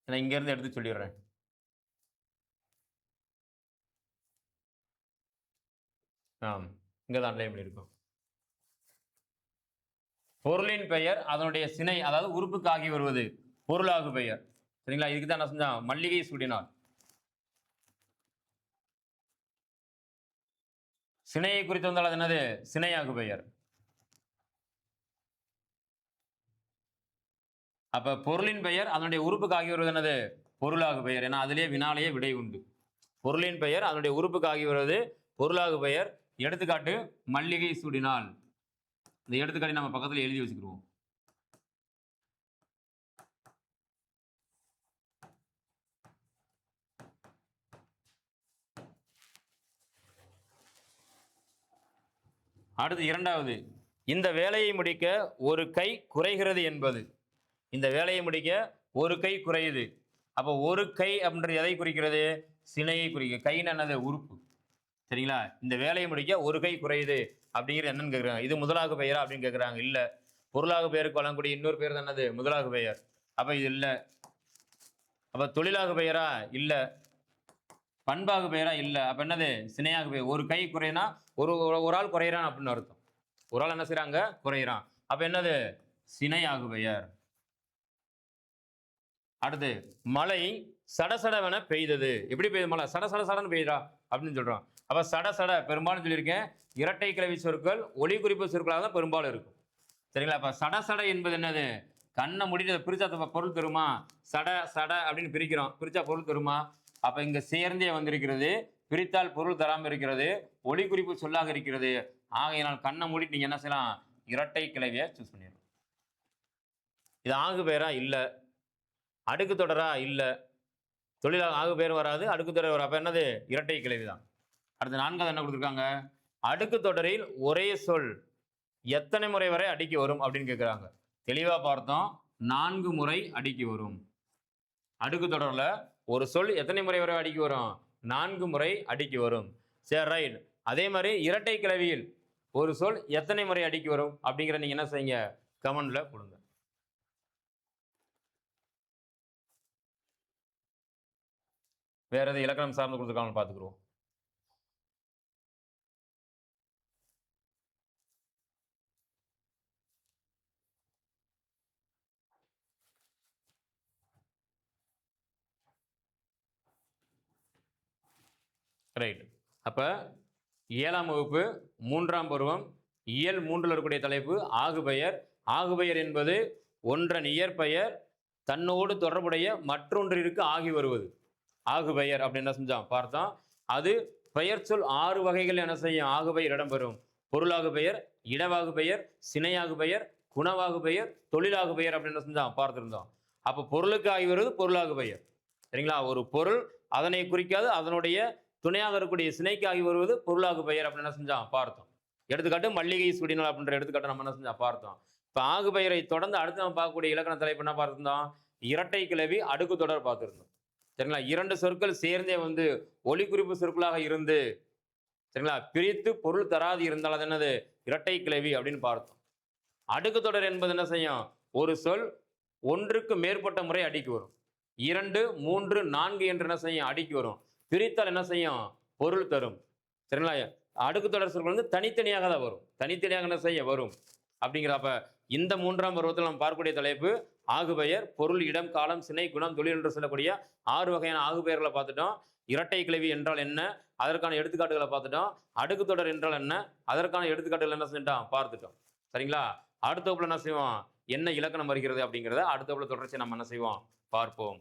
நான் இங்க இருந்து எடுத்து சொல்லிடுறேன். இங்கதான் அன்லைன் பண்ணியிருக்கோம். பொருளின் பெயர் அதனுடைய சினை அதாவது உறுப்புக்கு ஆகி வருவது பொருளாகு பெயர். சரிங்களா? இதுக்கு தான் என்ன செஞ்சான்? மல்லிகை சூடினார். சினையை குறித்து வந்தால் அது என்னது? சினையாகு பெயர். அப்ப பொருளின் பெயர் அதனுடைய உறுப்புக்கு ஆகி வருவது என்னது? பொருளாகு பெயர். ஏன்னா அதிலேயே வினாலேயே விடை உண்டு. பொருளின் பெயர் அதனுடைய உறுப்புக்கு ஆகி வருவது பொருளாகு பெயர். எடுத்துக்காட்டு மல்லிகை சூடினால். இந்த எடுத்துக்காட்டை நம்ம பக்கத்தில் எழுதி வச்சுக்கிடுவோம். அடுத்து இரண்டாவது, இந்த வேலையை முடிக்க ஒரு கை குறைகிறது என்பது. இந்த வேலையை முடிக்க ஒரு கை குறையுது. அப்போ ஒரு கை அப்படின்றது எதை குறிக்கிறது? சினையை குறிக்க. கைன்னு என்னது? உறுப்பு. சரிங்களா? இந்த வேலையை முடிக்க ஒரு கை குறையுது அப்படிங்கிறது என்னன்னு கேட்குறாங்க. இது முதலாகு பெயரா அப்படின்னு கேட்குறாங்க. இல்லை. பொருளாகு பெயருக்கு வழங்கக்கூடிய இன்னொரு பெயர் தான் என்னது? முதலாகு பெயர். அப்போ இது இல்லை. அப்போ தொழிலாகு பெயரா? இல்லை. பண்பாகு பெயரா? இல்லை. அப்போ என்னது? சினையாகு பெயர். ஒரு கை குறையினா ஒரு ஆள் குறையிறான் அப்படின்னு அர்த்தம். ஒரு ஆள் என்ன செய்யறாங்க? குறையிறான். அப்போ என்னது? சினையாகு பெயர். அடுத்து மழை சடசடவென பெய்தது. எப்படி பெய்யுது மழை? சட சடன்னு பெய்யுதா அப்படின்னு சொல்றோம். அப்ப சட பெரும்பாலும் சொல்லியிருக்கேன், இரட்டை கிளவி சொற்கள் ஒலி குறிப்பு சொற்களாக தான் பெரும்பாலும் இருக்கும். சரிங்களா? அப்ப சட என்பது என்னது? கண்ணை முடிட்டு பிரிச்சா பொருள் தருமா? சட அப்படின்னு பிரிக்கிறோம். பிரிச்சா பொருள் தருமா? அப்ப இங்க சேர்ந்தே வந்திருக்கிறது. பிரித்தால் பொருள் தராமல் இருக்கிறது. ஒலி குறிப்பு சொல்லாக இருக்கிறது. ஆகையினால் கண்ணை மூடிட்டு நீங்க என்ன செய்யலாம்? இரட்டை கிளவியை சூஸ் பண்ணிடலாம். இது ஆகு பெயரா? இல்லை. அடுக்கு தொடரா? இல்லை. தொழிலாக ஆகு பெயர் வராது, அடுக்கு தொடர் வரும். அப்ப என்னது? இரட்டை கிளவி தான். அடுத்து நான்காவது என்ன கொடுத்துருக்காங்க? அடுக்கு தொடரில் ஒரே சொல் எத்தனை முறை வரை அடிக்கு வரும் அப்படின்னு கேட்குறாங்க. தெளிவா பார்த்தோம். 4 முறை அடிக்கு வரும். அடுக்கு தொடர்ல ஒரு சொல் எத்தனை முறை வரை அடிக்கு வரும்? 4 முறை அடிக்கு வரும். சரி, ரைட். அதே மாதிரி இரட்டை கிளவியில் ஒரு சொல் எத்தனை முறை அடிக்கு வரும் அப்படிங்கிற நீங்க என்ன செய்யுங்க, கமெண்ட்ல கொடுங்க. வேற எது இலக்கணம் சார்ந்து கொடுத்துருக்காங்க பார்த்துக்குருவோம். ரைட். அப்ப 7ஆம் வகுப்பு 3ஆம் பருவம் இயல் 3ல் இருக்கக்கூடிய தலைப்பு ஆகுபெயர். ஆகுபெயர் என்பது ஒன்றன் இயற்பெயர் தன்னோடு தொடர்புடைய மற்றொன்றிற்கு ஆகி வருவது. ஆகுபெயர் அப்படின்னு என்ன செஞ்சோம் பார்த்தோம். அது பெயர் சொல் 6 வகைகள் என்ன செய்யும், ஆகுபெயர் இடம்பெறும். பொருளாகு பெயர், இடவாகு பெயர், சினையாகு பெயர், குணவாகு பெயர், தொழிலாகு பெயர் அப்படின்னு செஞ்சோம் பார்த்துருந்தோம். அப்போ பொருளுக்கு ஆகி வருவது பொருளாகு பெயர். சரிங்களா? ஒரு பொருள் அதனை குறிக்காது, அதனுடைய துணையாக இருக்கக்கூடிய சினைக்கு ஆகி வருவது பொருளாகு பெயர் அப்படின்னு என்ன செஞ்சோம் பார்த்தோம். எடுத்துக்காட்டு மல்லிகை சுடினால் அப்படின்ற எடுத்துக்காட்டு நம்ம என்ன செஞ்சோம் பார்த்தோம். இப்போ ஆகு பெயரை தொடர்ந்து அடுத்து நம்ம பார்க்கக்கூடிய இலக்கண தலைப்பு என்ன பார்த்துருந்தோம், இரட்டை கிளவி அடுக்கு தொடர் பார்த்துருந்தோம். சரிங்களா? 2 சொற்கள் சேர்ந்தே வந்து ஒலி குறிப்பு சொற்களாக இருந்து, சரிங்களா, பிரித்து பொருள் தராது இருந்தால் அது என்னது, இரட்டை கிளவி அப்படின்னு பார்த்தோம். அடுக்கு தொடர் என்பது என்ன செய்யும், ஒரு சொல் ஒன்றுக்கு மேற்பட்ட முறை அடிக்கு வரும். 2, 3, 4 என்று என்ன செய்யும் அடிக்கு வரும். பிரித்தால் என்ன செய்யும், பொருள் தரும். சரிங்களா? அடுக்கு தொடர் சொற்கள் வந்து தனித்தனியாக தான் வரும். தனித்தனியாக என்ன செய்ய வரும் அப்படிங்கிறப்ப இந்த 3ஆம் பருவத்தில் நம்ம பார்க்கக்கூடிய தலைப்பு ஆகுபெயர். பொருள், இடம், காலம், சினை, குணம், தொழில் என்று சொல்லக்கூடிய 6 வகையான ஆகுபெயர்களை பார்த்துட்டோம். இரட்டை கிளவி என்றால் என்ன, அதற்கான எடுத்துக்காட்டுகளை பார்த்துட்டோம். அடுக்கு தொடர் என்றால் என்ன, அதற்கான எடுத்துக்காட்டுகள் என்ன செஞ்சிட்டோம் பார்த்துட்டோம். சரிங்களா? அடுத்த வகுப்புல என்ன செய்வோம், என்ன இலக்கணம் வருகிறது அப்படிங்கிறத அடுத்த வகுப்புல தொடர்ச்சி நம்ம என்ன செய்வோம் பார்ப்போம்.